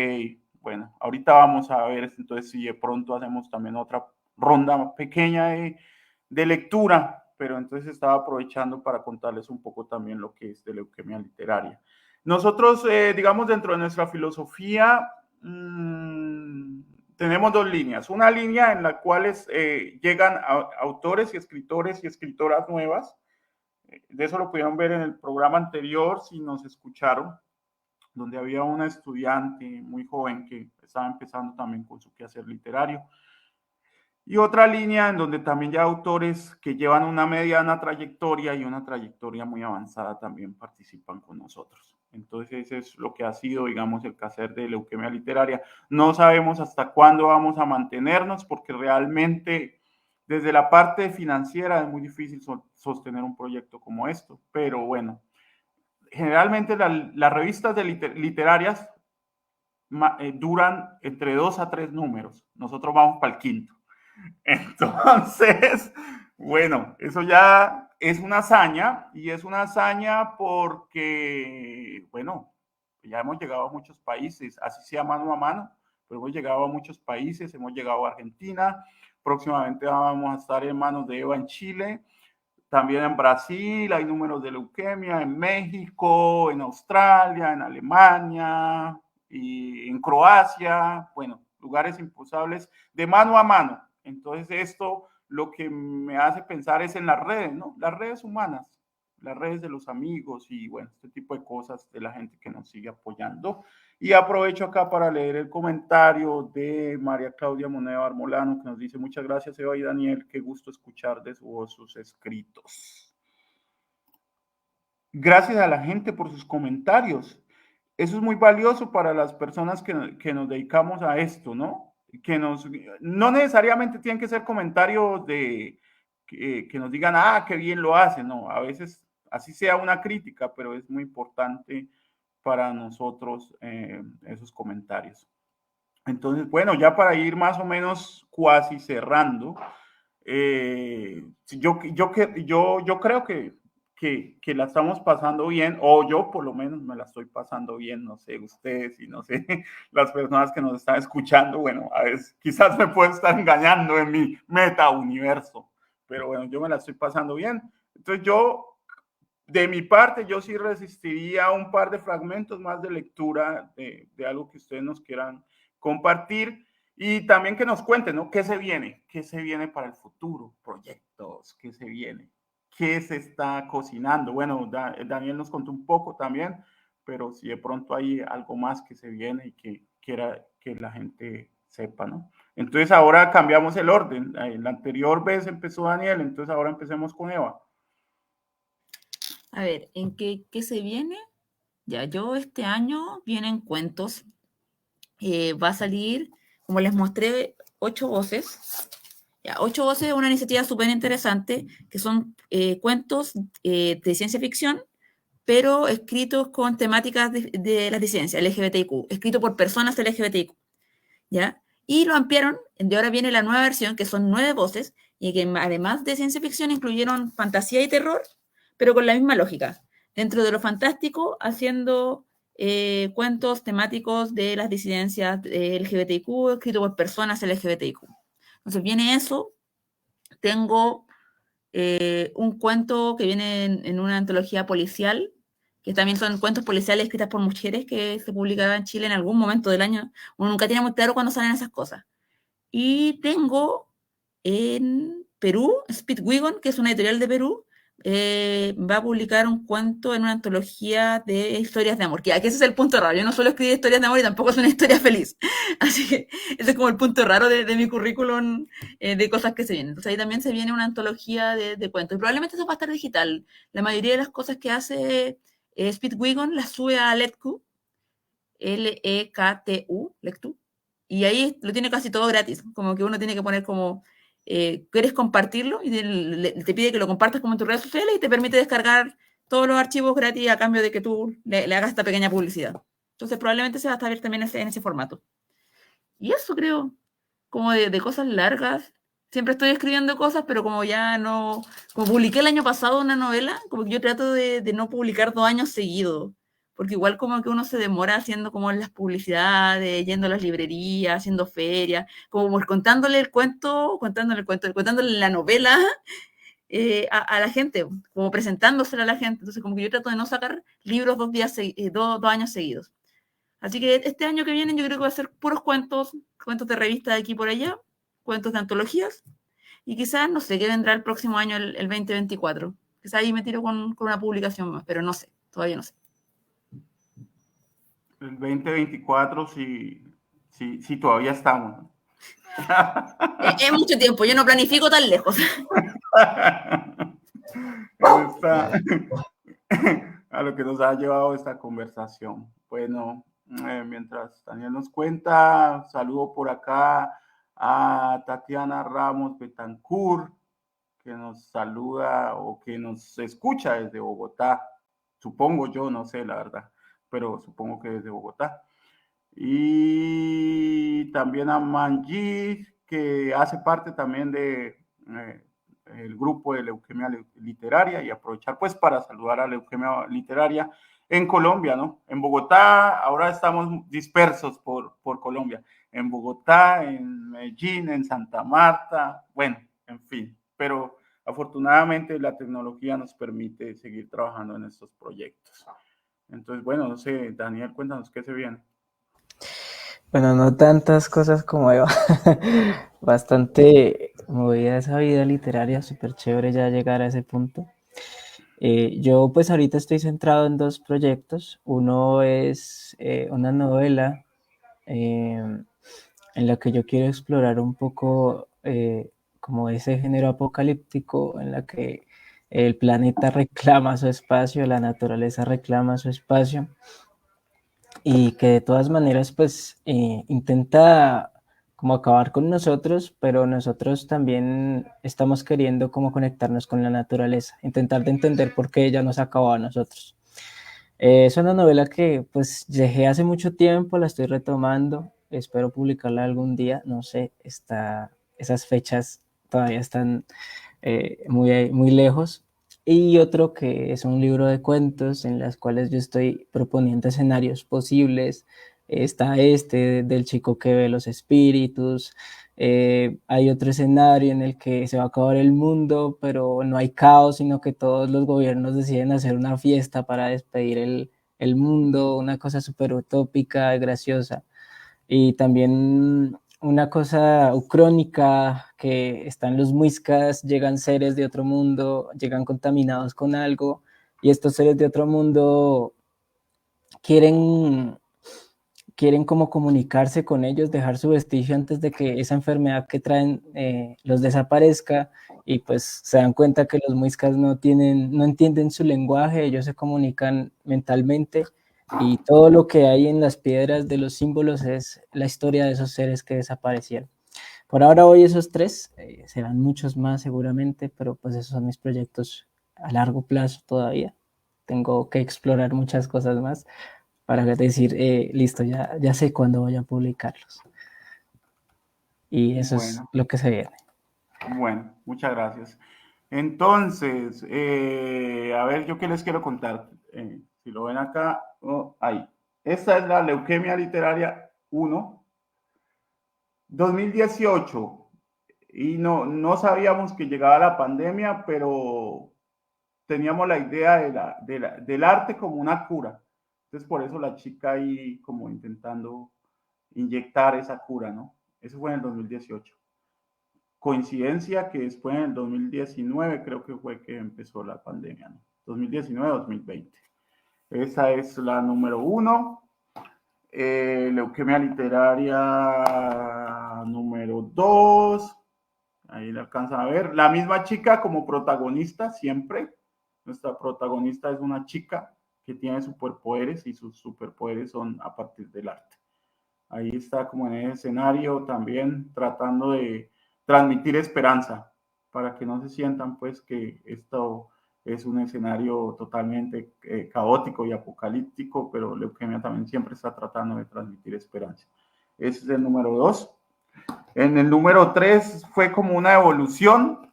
bueno, ahorita vamos a ver entonces si de pronto hacemos también otra ronda pequeña de lectura, pero entonces estaba aprovechando para contarles un poco también lo que es de Leuquemia Literaria. Nosotros, digamos, dentro de nuestra filosofía, tenemos dos líneas. Una línea en la cual llegan autores y escritoras nuevas. De eso lo pudieron ver en el programa anterior, si nos escucharon, donde había una estudiante muy joven que estaba empezando también con su quehacer literario. Y otra línea en donde también ya autores que llevan una mediana trayectoria y una trayectoria muy avanzada también participan con nosotros. Entonces, ese es lo que ha sido, digamos, el quehacer de Leuquemia Literaria. No sabemos hasta cuándo vamos a mantenernos, porque realmente desde la parte financiera es muy difícil sostener un proyecto como esto. Pero bueno, generalmente las revistas literarias duran entre 2 a 3 números. Nosotros vamos para el quinto. Entonces, bueno, eso ya es una hazaña, y es una hazaña porque, bueno, ya hemos llegado a muchos países, así sea mano a mano, pero hemos llegado a muchos países, hemos llegado a Argentina, próximamente vamos a estar en manos de Eva en Chile, también en Brasil, hay números de leuquemia, en México, en Australia, en Alemania y en Croacia, bueno, lugares imposables de mano a mano. Entonces esto lo que me hace pensar es en las redes, ¿no? Las redes humanas, las redes de los amigos y bueno, este tipo de cosas de la gente que nos sigue apoyando. Y aprovecho acá para leer el comentario de María Claudia Moneda Barmolano, que nos dice: muchas gracias, Eva y Daniel, qué gusto escuchar de su voz sus escritos. Gracias a la gente por sus comentarios. Eso es muy valioso para las personas que nos dedicamos a esto, ¿no? No necesariamente tienen que ser comentarios que nos digan, ah, qué bien lo hacen, no, a veces así sea una crítica, pero es muy importante para nosotros esos comentarios. Entonces, bueno, ya para ir más o menos cuasi cerrando, yo creo que la estamos pasando bien, o yo por lo menos me la estoy pasando bien, no sé ustedes y no sé las personas que nos están escuchando, bueno, a veces quizás me puedo estar engañando en mi meta universo, pero bueno, yo me la estoy pasando bien. Entonces de mi parte, yo sí resistiría un par de fragmentos más de lectura de algo que ustedes nos quieran compartir y también que nos cuenten, ¿no? ¿Qué se viene? ¿Qué se viene para el futuro? Proyectos, ¿qué se viene? ¿Qué se está cocinando? Bueno, Daniel nos contó un poco también, pero si de pronto hay algo más que se viene y que quiera que la gente sepa, ¿no? Entonces ahora cambiamos el orden. La anterior vez empezó Daniel, entonces ahora empecemos con Eva. A ver, ¿en qué se viene? Ya, yo este año vienen cuentos. Va a salir, como les mostré, 8 voces. Ya, 8 voces es una iniciativa súper interesante, que son cuentos de ciencia ficción, pero escritos con temáticas de las disidencias, LGBTIQ, escrito por personas LGBTIQ, ¿ya? Y lo ampliaron, de ahora viene la nueva versión, que son 9 voces, y que además de ciencia ficción incluyeron fantasía y terror, pero con la misma lógica. Dentro de lo fantástico, haciendo cuentos temáticos de las disidencias LGBTIQ, escrito por personas LGBTIQ. Entonces viene eso. Tengo un cuento que viene en una antología policial, que también son cuentos policiales escritas por mujeres, que se publicará en Chile en algún momento del año. Uno nunca tiene muy claro cuándo salen esas cosas. Y tengo en Perú, Speedwagon, que es una editorial de Perú, va a publicar un cuento en una antología de historias de amor. Que ese es el punto raro. Yo no suelo escribir historias de amor y tampoco es una historia feliz. Así que ese es como el punto raro de mi currículum de cosas que se vienen. Entonces ahí también se viene una antología de cuentos. Y probablemente eso va a estar digital. La mayoría de las cosas que hace Speedwagon las sube a Letku, Lektu, Lectu, y ahí lo tiene casi todo gratis, como que uno tiene que poner como, ¿quieres compartirlo? Y te pide que lo compartas como en tus redes sociales y te permite descargar todos los archivos gratis a cambio de que tú le hagas esta pequeña publicidad. Entonces probablemente se va a estar ver también en ese formato. Y eso creo, como de cosas largas. Siempre estoy escribiendo cosas, pero como ya no, como publiqué el año pasado una novela, como que yo trato de no publicar 2 años seguidos, porque igual como que uno se demora haciendo como las publicidades, yendo a las librerías, haciendo ferias, como contándole la novela a la gente, como presentándosela a la gente. Entonces como que yo trato de no sacar libros 2 años seguidos. Así que este año que viene yo creo que va a ser puros cuentos, cuentos de revista de aquí por allá, cuentos de antologías, y quizás, no sé, qué vendrá el próximo año, el 2024. Quizás ahí me tiro con una publicación más, pero no sé, todavía no sé. El 2024 sí todavía estamos. Es mucho tiempo, yo no planifico tan lejos. A lo que nos ha llevado esta conversación. Bueno, mientras Daniel nos cuenta, saludo por acá a Tatiana Ramos Betancourt, que nos saluda o que nos escucha desde Bogotá. Supongo yo, no sé la verdad, pero supongo que desde Bogotá. Y también a Manji, que hace parte también de el grupo de Leuquemia Literaria, y aprovechar pues para saludar a Leuquemia Literaria en Colombia, ¿no? En Bogotá, ahora estamos dispersos por Colombia, en Bogotá, en Medellín, en Santa Marta, bueno, en fin, pero afortunadamente la tecnología nos permite seguir trabajando en estos proyectos. Entonces, bueno, no sé, Daniel, cuéntanos qué se viene. Bueno, no tantas cosas como Eva. Bastante movida esa vida literaria, súper chévere ya llegar a ese punto. Yo pues ahorita estoy centrado en 2 proyectos. Uno es una novela en la que yo quiero explorar un poco como ese género apocalíptico en la que el planeta reclama su espacio, la naturaleza reclama su espacio, y que de todas maneras pues intenta como acabar con nosotros, pero nosotros también estamos queriendo como conectarnos con la naturaleza, intentar de entender por qué ella nos acabó a nosotros. Es una novela que pues dejé hace mucho tiempo, la estoy retomando, espero publicarla algún día, no sé, esas fechas todavía están muy lejos. Y otro que es un libro de cuentos en las cuales yo estoy proponiendo escenarios posibles. Está este del chico que ve los espíritus. Hay otro escenario en el que se va a acabar el mundo, pero no hay caos, sino que todos los gobiernos deciden hacer una fiesta para despedir el mundo, una cosa súper utópica y graciosa. Y también una cosa ucrónica, que están los muiscas, llegan seres de otro mundo, llegan contaminados con algo, y estos seres de otro mundo quieren, quieren como comunicarse con ellos, dejar su vestigio antes de que esa enfermedad que traen los desaparezca, y pues se dan cuenta que los muiscas no entienden su lenguaje, ellos se comunican mentalmente, y todo lo que hay en las piedras de los símbolos es la historia de esos seres que desaparecieron. Por ahora hoy esos tres, serán muchos más seguramente, pero pues esos son mis proyectos a largo plazo todavía. Tengo que explorar muchas cosas más para decir, listo, ya sé cuándo voy a publicarlos. Y eso es Bueno, lo que se viene. bueno, muchas gracias. Entonces, a ver, yo qué les quiero contar. Si lo ven acá, oh, ahí. Esta es la Leuquemia Literaria 1, 2018. Y no sabíamos que llegaba la pandemia, pero teníamos la idea del arte como una cura. Entonces, por eso la chica ahí como intentando inyectar esa cura, ¿no? Eso fue en el 2018. Coincidencia que después en el 2019 creo que fue que empezó la pandemia, ¿no? 2019-2020. Esa es la número 1. Leuquemia Literaria número 2. Ahí la alcanzan a ver. La misma chica como protagonista siempre. Nuestra protagonista es una chica que tiene superpoderes y sus superpoderes son a partir del arte. Ahí está como en el escenario también tratando de transmitir esperanza para que no se sientan pues que esto es un escenario totalmente caótico y apocalíptico, pero Leuquemia también siempre está tratando de transmitir esperanza. Ese es el número 2. En el número 3 fue como una evolución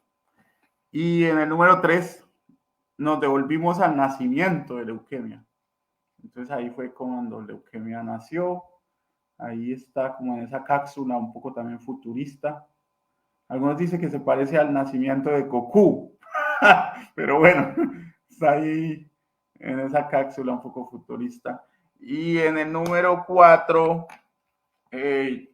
y en el número 3 nos devolvimos al nacimiento de Leuquemia. Entonces ahí fue cuando Leuquemia nació. Ahí está como en esa cápsula un poco también futurista. Algunos dicen que se parece al nacimiento de Goku, pero bueno, está ahí en esa cápsula un poco futurista. Y en el número 4,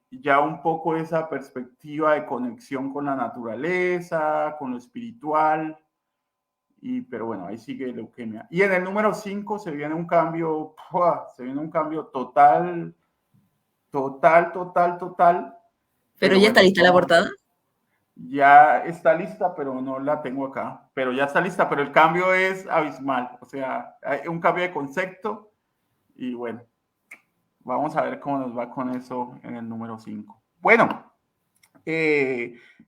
ya un poco esa perspectiva de conexión con la naturaleza, con lo espiritual, pero bueno, ahí sigue Leuquemia. Y en el número 5 se viene un cambio total. Pero Pero ya está bueno, lista la portada. ya está lista, pero no la tengo acá. Pero ya está lista, pero el cambio es abismal. O sea, hay un cambio de concepto y bueno, vamos a ver cómo nos va con eso en el número 5. Bueno,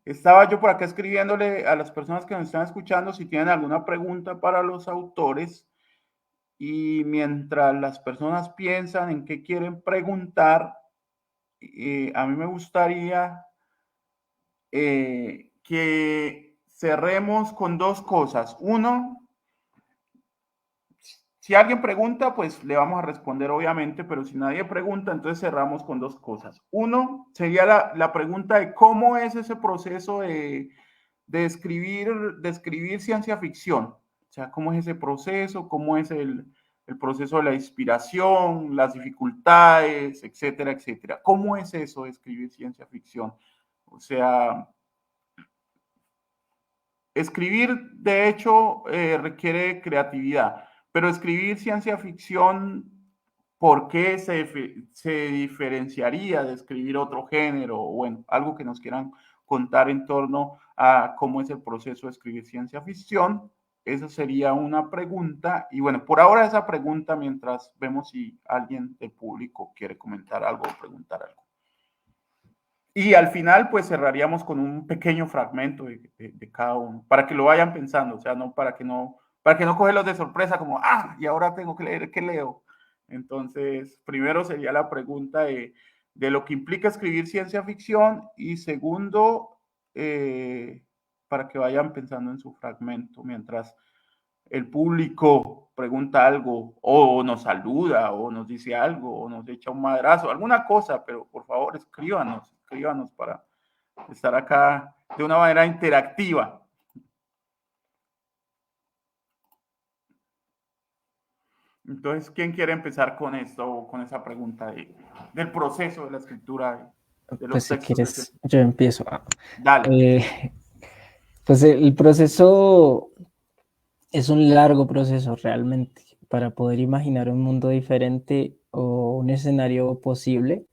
estaba yo por acá escribiéndole a las personas que nos están escuchando si tienen alguna pregunta para los autores, y mientras las personas piensan en qué quieren preguntar, a mí me gustaría que cerremos con dos cosas. Uno, si alguien pregunta, pues le vamos a responder obviamente, pero si nadie pregunta, entonces cerramos con dos cosas. Uno sería la pregunta de cómo es ese proceso de escribir ciencia ficción. O sea, cómo es ese proceso, cómo es el proceso de la inspiración, las dificultades, etcétera, etcétera. ¿Cómo es eso de escribir ciencia ficción? O sea, escribir, de hecho, requiere creatividad, pero escribir ciencia ficción, ¿por qué se diferenciaría de escribir otro género? Bueno, algo que nos quieran contar en torno a cómo es el proceso de escribir ciencia ficción. Esa sería una pregunta. Y bueno, por ahora esa pregunta, mientras vemos si alguien del público quiere comentar algo o preguntar algo. Y al final, pues cerraríamos con un pequeño fragmento de cada uno, para que lo vayan pensando, o sea, no para que no cogerlos de sorpresa como, y ahora tengo que leer, ¿qué leo? Entonces, primero sería la pregunta de lo que implica escribir ciencia ficción y segundo, para que vayan pensando en su fragmento mientras el público pregunta algo o nos saluda o nos dice algo o nos echa un madrazo, alguna cosa, pero por favor escríbanos para estar acá de una manera interactiva. Entonces, ¿quién quiere empezar con esto o con esa pregunta del proceso de la escritura de Pues los si textos de quieres, ciencia? yo empiezo. Dale. Pues el proceso es un largo proceso realmente para poder imaginar un mundo diferente o un escenario posible.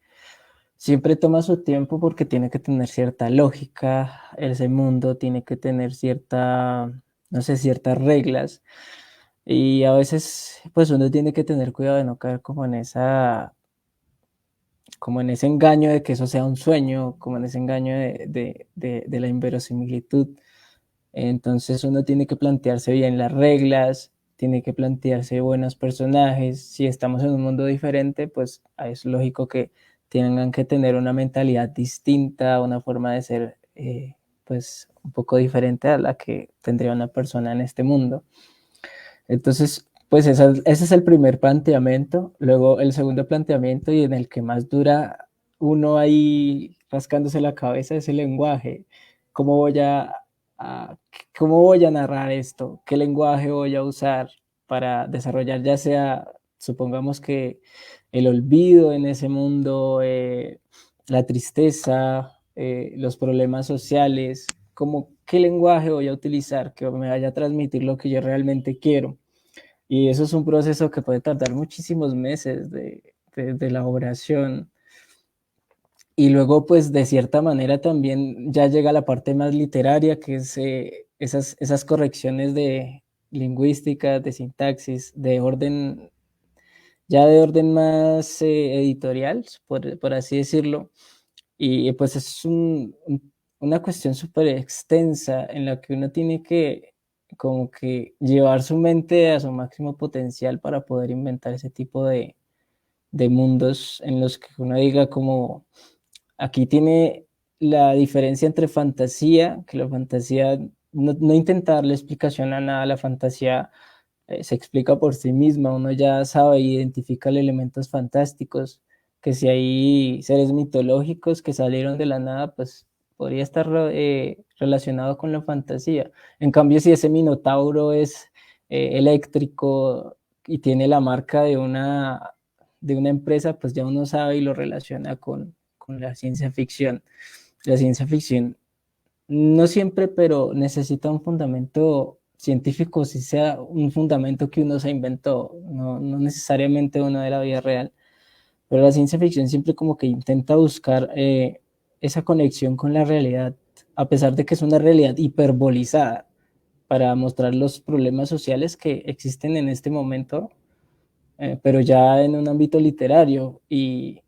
Siempre toma su tiempo porque tiene que tener cierta lógica, ese mundo tiene que tener cierta, no sé, ciertas reglas y a veces pues uno tiene que tener cuidado de no caer como en esa, como en ese engaño de que eso sea un sueño, como en ese engaño de la inverosimilitud. Entonces uno tiene que plantearse bien las reglas, tiene que plantearse buenos personajes. Si estamos en un mundo diferente, pues es lógico que tengan que tener una mentalidad distinta, una forma de ser pues un poco diferente a la que tendría una persona en este mundo. Entonces, pues ese es el primer planteamiento. Luego el segundo planteamiento y en el que más dura uno ahí rascándose la cabeza es el lenguaje. ¿Cómo voy a, cómo voy a narrar esto? ¿Qué lenguaje voy a usar para desarrollar ya sea, supongamos que el olvido en ese mundo, la tristeza, los problemas sociales? ¿Qué lenguaje voy a utilizar que me vaya a transmitir lo que yo realmente quiero? Y eso es un proceso que puede tardar muchísimos meses de elaboración. Y luego, pues, de cierta manera también ya llega la parte más literaria, que es esas correcciones de lingüística, de sintaxis, de orden, ya de orden más editorial, por así decirlo. Y pues es una cuestión súper extensa en la que uno tiene que como que llevar su mente a su máximo potencial para poder inventar ese tipo de mundos en los que uno diga como aquí tiene la diferencia entre fantasía, que la fantasía no intenta darle explicación a nada, la fantasía se explica por sí misma, uno ya sabe, identifica elementos fantásticos, que si hay seres mitológicos que salieron de la nada, pues podría estar relacionado con la fantasía. En cambio, si ese minotauro es eléctrico y tiene la marca de una empresa, pues ya uno sabe y lo relaciona con la ciencia ficción. La ciencia ficción no siempre, pero necesita un fundamento científico, si sea un fundamento que uno se inventó, no necesariamente uno de la vida real. Pero la ciencia ficción siempre como que intenta buscar esa conexión con la realidad, a pesar de que es una realidad hiperbolizada, para mostrar los problemas sociales que existen en este momento, pero ya en un ámbito literario y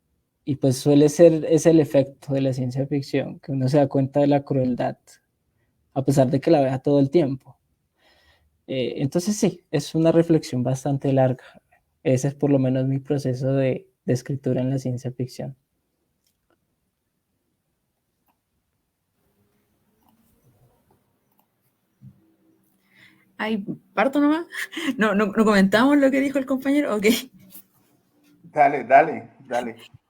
pues suele ser es el efecto de la ciencia ficción, que uno se da cuenta de la crueldad, a pesar de que la vea todo el tiempo. Entonces sí, es una reflexión bastante larga. Ese es por lo menos mi proceso de escritura en la ciencia ficción. Ay, parto nomás. No comentamos lo que dijo el compañero. Ok. Dale,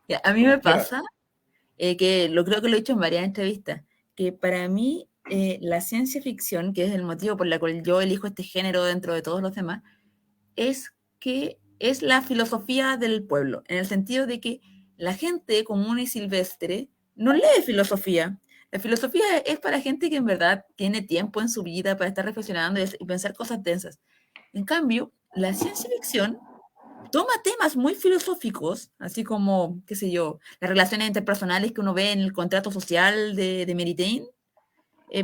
Ya, a mí como me quieras. pasa que creo que lo he dicho en varias entrevistas, que para mí la ciencia ficción, que es el motivo por el cual yo elijo este género dentro de todos los demás, es que es la filosofía del pueblo, en el sentido de que la gente común y silvestre no lee filosofía. La filosofía es para gente que en verdad tiene tiempo en su vida para estar reflexionando y pensar cosas densas. En cambio, la ciencia ficción toma temas muy filosóficos, así como, qué sé yo, las relaciones interpersonales que uno ve en el contrato social de Mary Jane,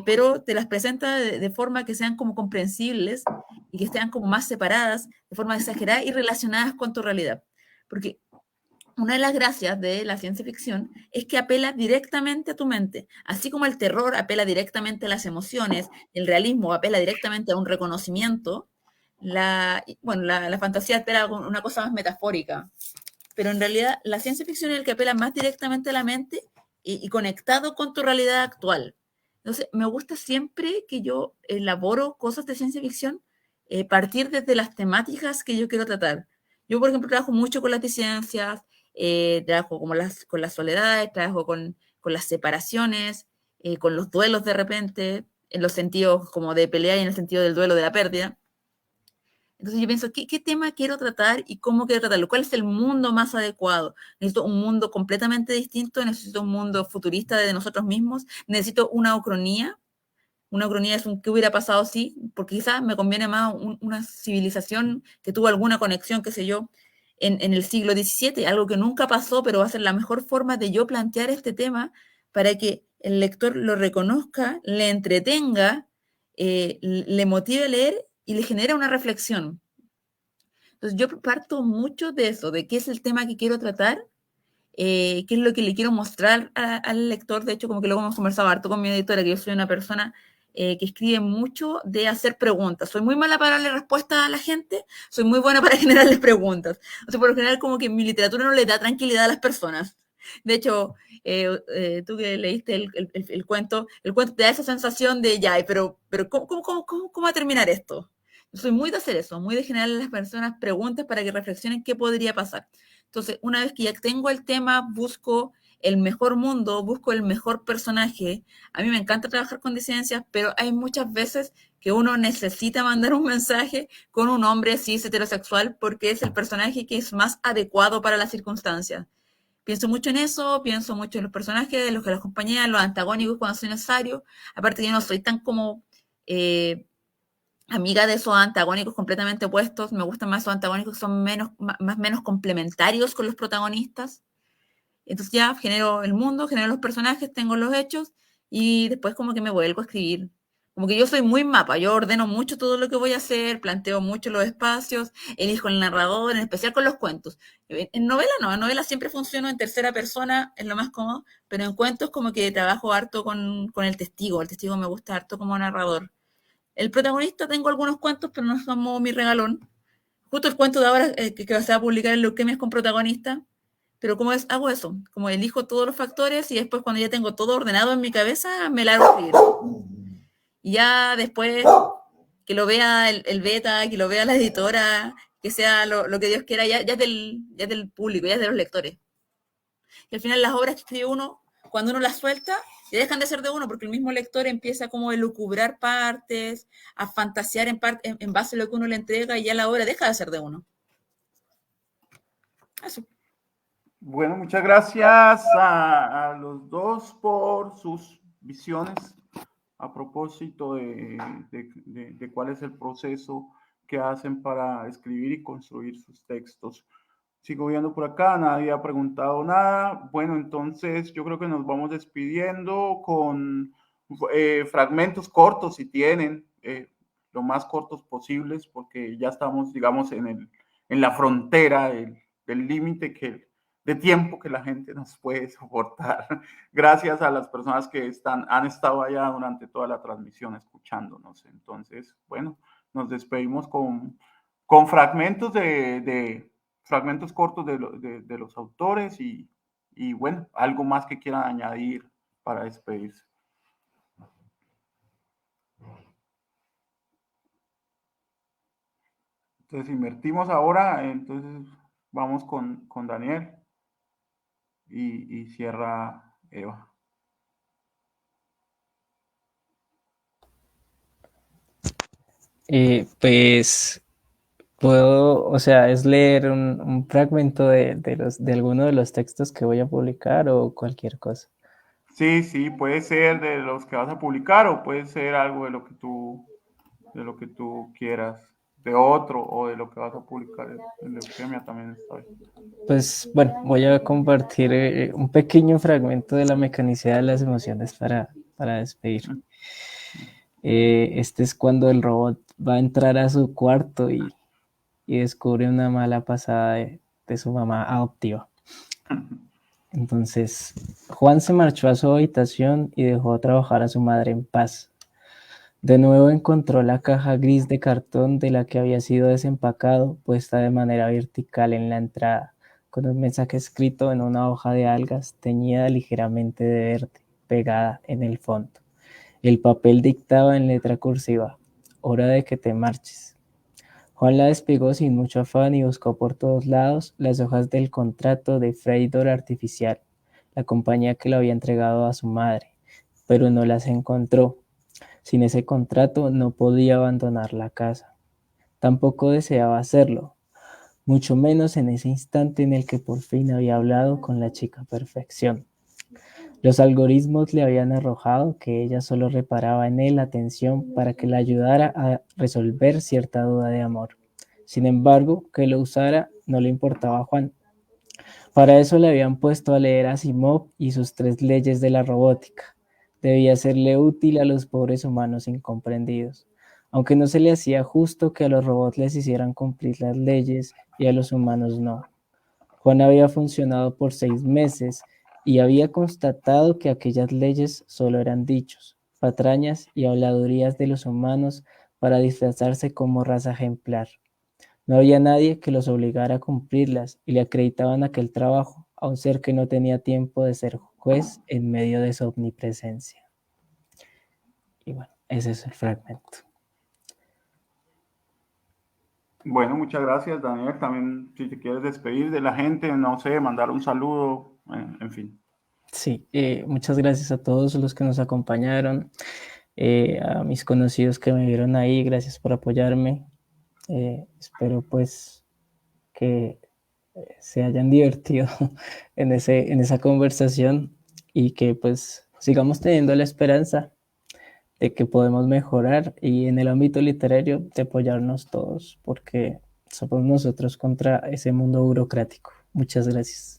pero te las presenta de forma que sean como comprensibles y que estén como más separadas, de forma exagerada y relacionadas con tu realidad. Porque una de las gracias de la ciencia ficción es que apela directamente a tu mente. Así como el terror apela directamente a las emociones, el realismo apela directamente a un reconocimiento, la fantasía apela a una cosa más metafórica. Pero en realidad la ciencia ficción es el que apela más directamente a la mente y conectado con tu realidad actual. Entonces, me gusta siempre que yo elaboro cosas de ciencia ficción partir desde las temáticas que yo quiero tratar. Yo, por ejemplo, trabajo mucho con las disidencias, trabajo con las soledades, trabajo con las separaciones, con los duelos de repente, en los sentidos como de pelea y en el sentido del duelo de la pérdida. Entonces yo pienso, ¿qué tema quiero tratar y cómo quiero tratarlo? ¿Cuál es el mundo más adecuado? ¿Necesito un mundo completamente distinto? ¿Necesito un mundo futurista de nosotros mismos? ¿Necesito una ucronía? Una ucronía es un qué hubiera pasado si, porque quizás me conviene más una civilización que tuvo alguna conexión, qué sé yo, en el siglo XVII, algo que nunca pasó, pero va a ser la mejor forma de yo plantear este tema para que el lector lo reconozca, le entretenga, le motive a leer y le genera una reflexión. Entonces yo parto mucho de eso, de qué es el tema que quiero tratar, qué es lo que le quiero mostrar al lector. De hecho, como que luego hemos conversado harto con mi editora, que yo soy una persona que escribe mucho de hacer preguntas. Soy muy mala para darle respuesta a la gente, soy muy buena para generarles preguntas. O sea, por lo general como que mi literatura no le da tranquilidad a las personas. De hecho, tú que leíste el cuento te da esa sensación de ya, pero ¿cómo va a terminar esto? Yo soy muy de hacer eso, muy de generarle a las personas preguntas para que reflexionen qué podría pasar. Entonces, una vez que ya tengo el tema, busco el mejor mundo, busco el mejor personaje. A mí me encanta trabajar con disidencias, pero hay muchas veces que uno necesita mandar un mensaje con un hombre cis heterosexual porque es el personaje que es más adecuado para las circunstancias. Pienso mucho en eso, pienso mucho en los personajes, en los que los acompañan, los antagónicos cuando es necesario. Aparte, yo no soy tan como amiga de esos antagónicos completamente opuestos. Me gustan más esos antagónicos que son menos complementarios con los protagonistas. Entonces ya genero el mundo, genero los personajes, tengo los hechos y después como que me vuelvo a escribir. Como que yo soy muy mapa, yo ordeno mucho todo lo que voy a hacer, planteo mucho los espacios, elijo el narrador, en especial con los cuentos. En novela no, en novela siempre funciono en tercera persona, es lo más cómodo, pero en cuentos como que trabajo harto con el testigo me gusta harto como narrador. El protagonista tengo algunos cuentos, pero no es como mi regalón. Justo el cuento de ahora que se va a publicar en Leuquemias con protagonista. Pero ¿cómo hago eso? Como elijo todos los factores y después cuando ya tengo todo ordenado en mi cabeza, me largo a escribir. Y ya después que lo vea el beta, que lo vea la editora, que sea lo que Dios quiera, ya es del público, ya es de los lectores. Y al final las obras que escribe uno, cuando uno las suelta, ya dejan de ser de uno, porque el mismo lector empieza como a elucubrar partes, a fantasear en base a lo que uno le entrega y ya la obra deja de ser de uno. Eso. Bueno, muchas gracias a los dos por sus visiones a propósito de cuál es el proceso que hacen para escribir y construir sus textos. Sigo viendo por acá, nadie ha preguntado nada. Bueno, entonces yo creo que nos vamos despidiendo con fragmentos cortos, si tienen, lo más cortos posibles, porque ya estamos, digamos, en la frontera del límite de tiempo que la gente nos puede soportar. Gracias a las personas que han estado allá durante toda la transmisión escuchándonos. Entonces, bueno, nos despedimos con fragmentos fragmentos cortos de los autores y bueno, algo más que quieran añadir para despedirse. Entonces invertimos ahora, entonces vamos con Daniel y cierra Eva. Pues puedo, o sea, es leer un fragmento de alguno de los textos que voy a publicar o cualquier cosa. Sí, puede ser de los que vas a publicar o puede ser algo de lo que tú quieras, de otro o de lo que vas a publicar en Leuquemia también está bien. Pues bueno, voy a compartir un pequeño fragmento de la mecanicidad de las emociones para despedir. Este es cuando el robot va a entrar a su cuarto y descubre una mala pasada de su mamá adoptiva. Entonces, Juan se marchó a su habitación y dejó trabajar a su madre en paz. De nuevo encontró la caja gris de cartón de la que había sido desempacado, puesta de manera vertical en la entrada, con un mensaje escrito en una hoja de algas teñida ligeramente de verde, pegada en el fondo. El papel dictaba en letra cursiva: hora de que te marches. Juan la despegó sin mucho afán y buscó por todos lados las hojas del contrato de Freidor Artificial, la compañía que lo había entregado a su madre, pero no las encontró. Sin ese contrato no podía abandonar la casa. Tampoco deseaba hacerlo, mucho menos en ese instante en el que por fin había hablado con la chica perfección. Los algoritmos le habían arrojado que ella solo reparaba en él la atención para que la ayudara a resolver cierta duda de amor. Sin embargo, que lo usara no le importaba a Juan. Para eso le habían puesto a leer a Asimov y sus 3 leyes de la robótica. Debía serle útil a los pobres humanos incomprendidos, aunque no se le hacía justo que a los robots les hicieran cumplir las leyes y a los humanos no. Juan había funcionado por 6 meses y había constatado que aquellas leyes solo eran dichos, patrañas y habladurías de los humanos para disfrazarse como raza ejemplar. No había nadie que los obligara a cumplirlas y le acreditaban aquel trabajo a un ser que no tenía tiempo de ser juez en medio de su omnipresencia. Y bueno, ese es el fragmento. Bueno, muchas gracias, Daniel. También, si te quieres despedir de la gente, no sé, mandar un saludo, en fin. Sí, muchas gracias a todos los que nos acompañaron, a mis conocidos que me vieron ahí, gracias por apoyarme. Espero pues que se hayan divertido en esa conversación y que pues sigamos teniendo la esperanza de que podemos mejorar y en el ámbito literario de apoyarnos todos, porque somos nosotros contra ese mundo burocrático. Muchas gracias.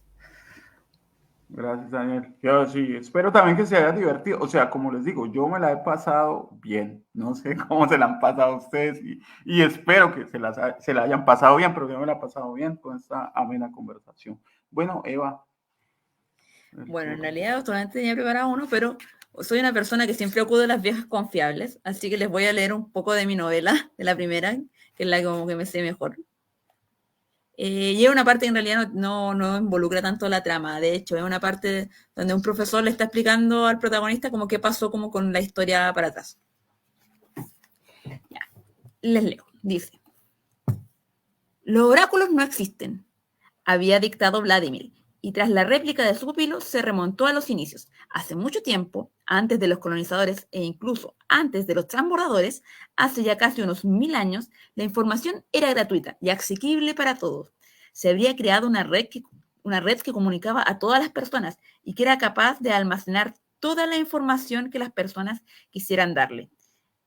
Gracias, Daniel. Yo sí, espero también que se haya divertido. O sea, como les digo, yo me la he pasado bien. No sé cómo se la han pasado ustedes y espero que se la hayan pasado bien, pero yo me la he pasado bien con esta amena conversación. Bueno, Eva. Bueno, en realidad actualmente tenía preparado uno, pero soy una persona que siempre acude a las viejas confiables, así que les voy a leer un poco de mi novela, de la primera, que es la como que me sé mejor. Y es una parte que en realidad no involucra tanto la trama. De hecho, es una parte donde un profesor le está explicando al protagonista como qué pasó como con la historia para atrás. Ya, les leo. Dice: los oráculos no existen, había dictado Vladimir, y tras la réplica de su pupilo se remontó a los inicios. Hace mucho tiempo, antes de los colonizadores e incluso antes de los transbordadores, hace ya casi unos 1000 años, la información era gratuita y asequible para todos. Se habría creado una red que comunicaba a todas las personas y que era capaz de almacenar toda la información que las personas quisieran darle.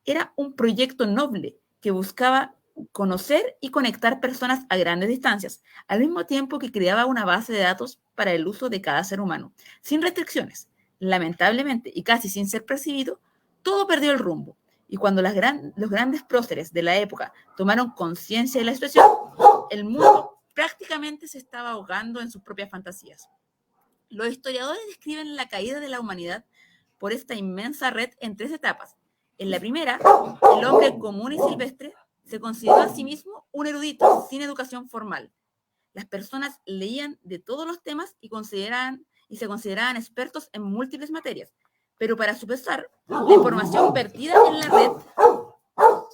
Era un proyecto noble que buscaba conocer y conectar personas a grandes distancias, al mismo tiempo que creaba una base de datos para el uso de cada ser humano, sin restricciones. Lamentablemente, y casi sin ser percibido, todo perdió el rumbo. Y cuando los grandes próceres de la época tomaron conciencia de la situación, el mundo prácticamente se estaba ahogando en sus propias fantasías. Los historiadores describen la caída de la humanidad por esta inmensa red en 3 etapas. En la primera, el hombre común y silvestre se consideró a sí mismo un erudito sin educación formal. Las personas leían de todos los temas y se consideraban expertos en múltiples materias, pero para su pesar, la información vertida en la red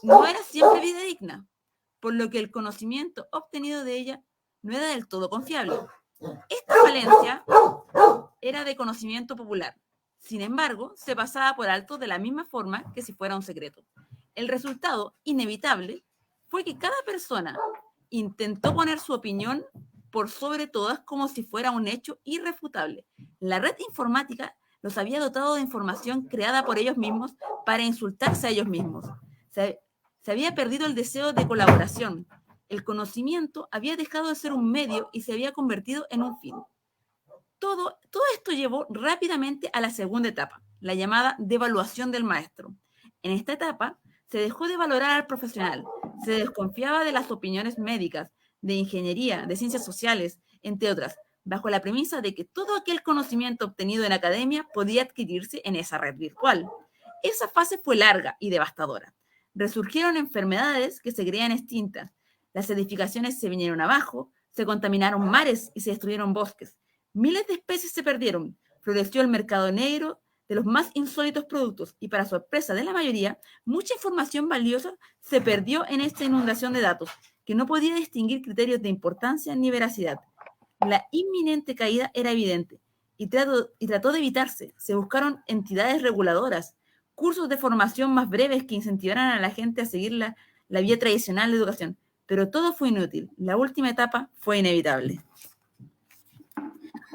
no era siempre fidedigna, por lo que el conocimiento obtenido de ella no era del todo confiable. Esta falencia era de conocimiento popular. Sin embargo, se pasaba por alto de la misma forma que si fuera un secreto. El resultado inevitable fue que cada persona intentó poner su opinión por sobre todas como si fuera un hecho irrefutable. La red informática los había dotado de información creada por ellos mismos para insultarse a ellos mismos. Se había perdido el deseo de colaboración. El conocimiento había dejado de ser un medio y se había convertido en un fin. Todo esto llevó rápidamente a la segunda etapa, la llamada devaluación del maestro. En esta etapa se dejó de valorar al profesional, se desconfiaba de las opiniones médicas, de ingeniería, de ciencias sociales, entre otras. bajo la premisa de que todo aquel conocimiento obtenido en academia podía adquirirse en esa red virtual. Esa fase fue larga y devastadora. Resurgieron enfermedades que se creían extintas. Las edificaciones se vinieron abajo, se contaminaron mares y se destruyeron bosques. Miles de especies se perdieron. Floreció el mercado negro de los más insólitos productos y, para sorpresa de la mayoría, mucha información valiosa se perdió en esta inundación de datos, que no podía distinguir criterios de importancia ni veracidad. La inminente caída era evidente y trató de evitarse. Se buscaron entidades reguladoras, cursos de formación más breves que incentivaran a la gente a seguir la vía tradicional de educación, pero todo fue inútil. La última etapa fue inevitable.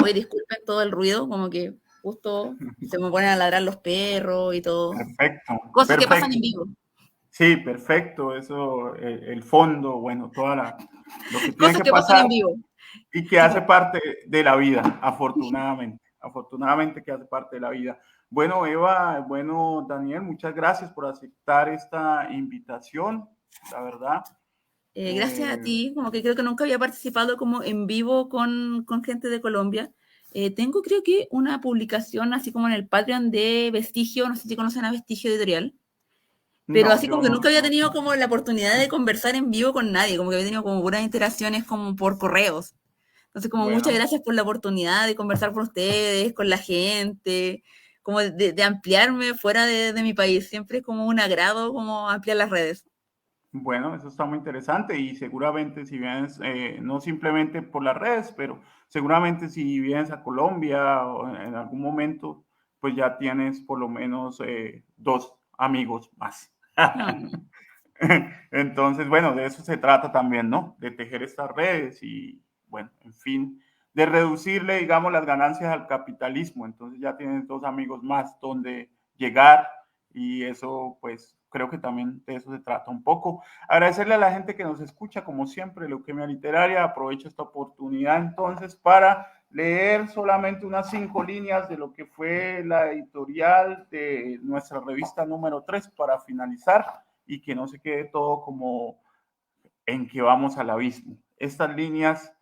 Hoy disculpen todo el ruido, como que justo se me ponen a ladrar los perros y todo. Perfecto. Cosas que pasan en vivo. Sí, perfecto. Eso, el fondo, bueno, lo que tiene Cosas que pasan en vivo. Y que hace parte de la vida, afortunadamente. Afortunadamente que hace parte de la vida. Bueno, Eva, bueno, Daniel, muchas gracias por aceptar esta invitación, la verdad. Gracias a ti, como que creo que nunca había participado como en vivo con gente de Colombia. Tengo creo que una publicación así como en el Patreon de Vestigio, no sé si conocen a Vestigio Editorial, pero No, así como que nunca había tenido como la oportunidad de conversar en vivo con nadie, como que había tenido como puras interacciones como por correos. Entonces, como muchas gracias por la oportunidad de conversar con ustedes, con la gente, como de ampliarme fuera de mi país. Siempre es como un agrado como ampliar las redes. Bueno, eso está muy interesante y seguramente si vienes, no simplemente por las redes, pero seguramente si vienes a Colombia o en algún momento, pues ya tienes por lo menos 2 amigos más. Entonces, bueno, de eso se trata también, ¿no? De tejer estas redes y, bueno, en fin, de reducirle, digamos, las ganancias al capitalismo. Entonces ya tienes 2 amigos más donde llegar y eso, pues, creo que también de eso se trata un poco. Agradecerle a la gente que nos escucha, como siempre, Leuquemia Literaria. Aprovecho esta oportunidad entonces para leer solamente unas 5 líneas de lo que fue la editorial de nuestra revista número 3 para finalizar y que no se quede todo como en que vamos al abismo. Estas líneas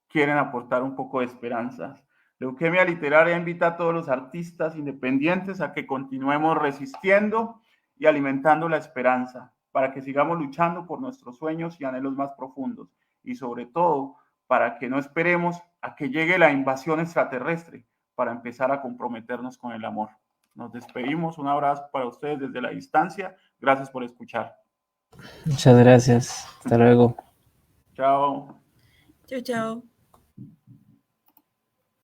quieren aportar un poco de esperanza. Leuquemia Literaria invita a todos los artistas independientes a que continuemos resistiendo y alimentando la esperanza para que sigamos luchando por nuestros sueños y anhelos más profundos y sobre todo para que no esperemos a que llegue la invasión extraterrestre para empezar a comprometernos con el amor. Nos despedimos, un abrazo para ustedes desde la distancia. Gracias por escuchar. Muchas gracias. Hasta luego. Chao. Chao, chao.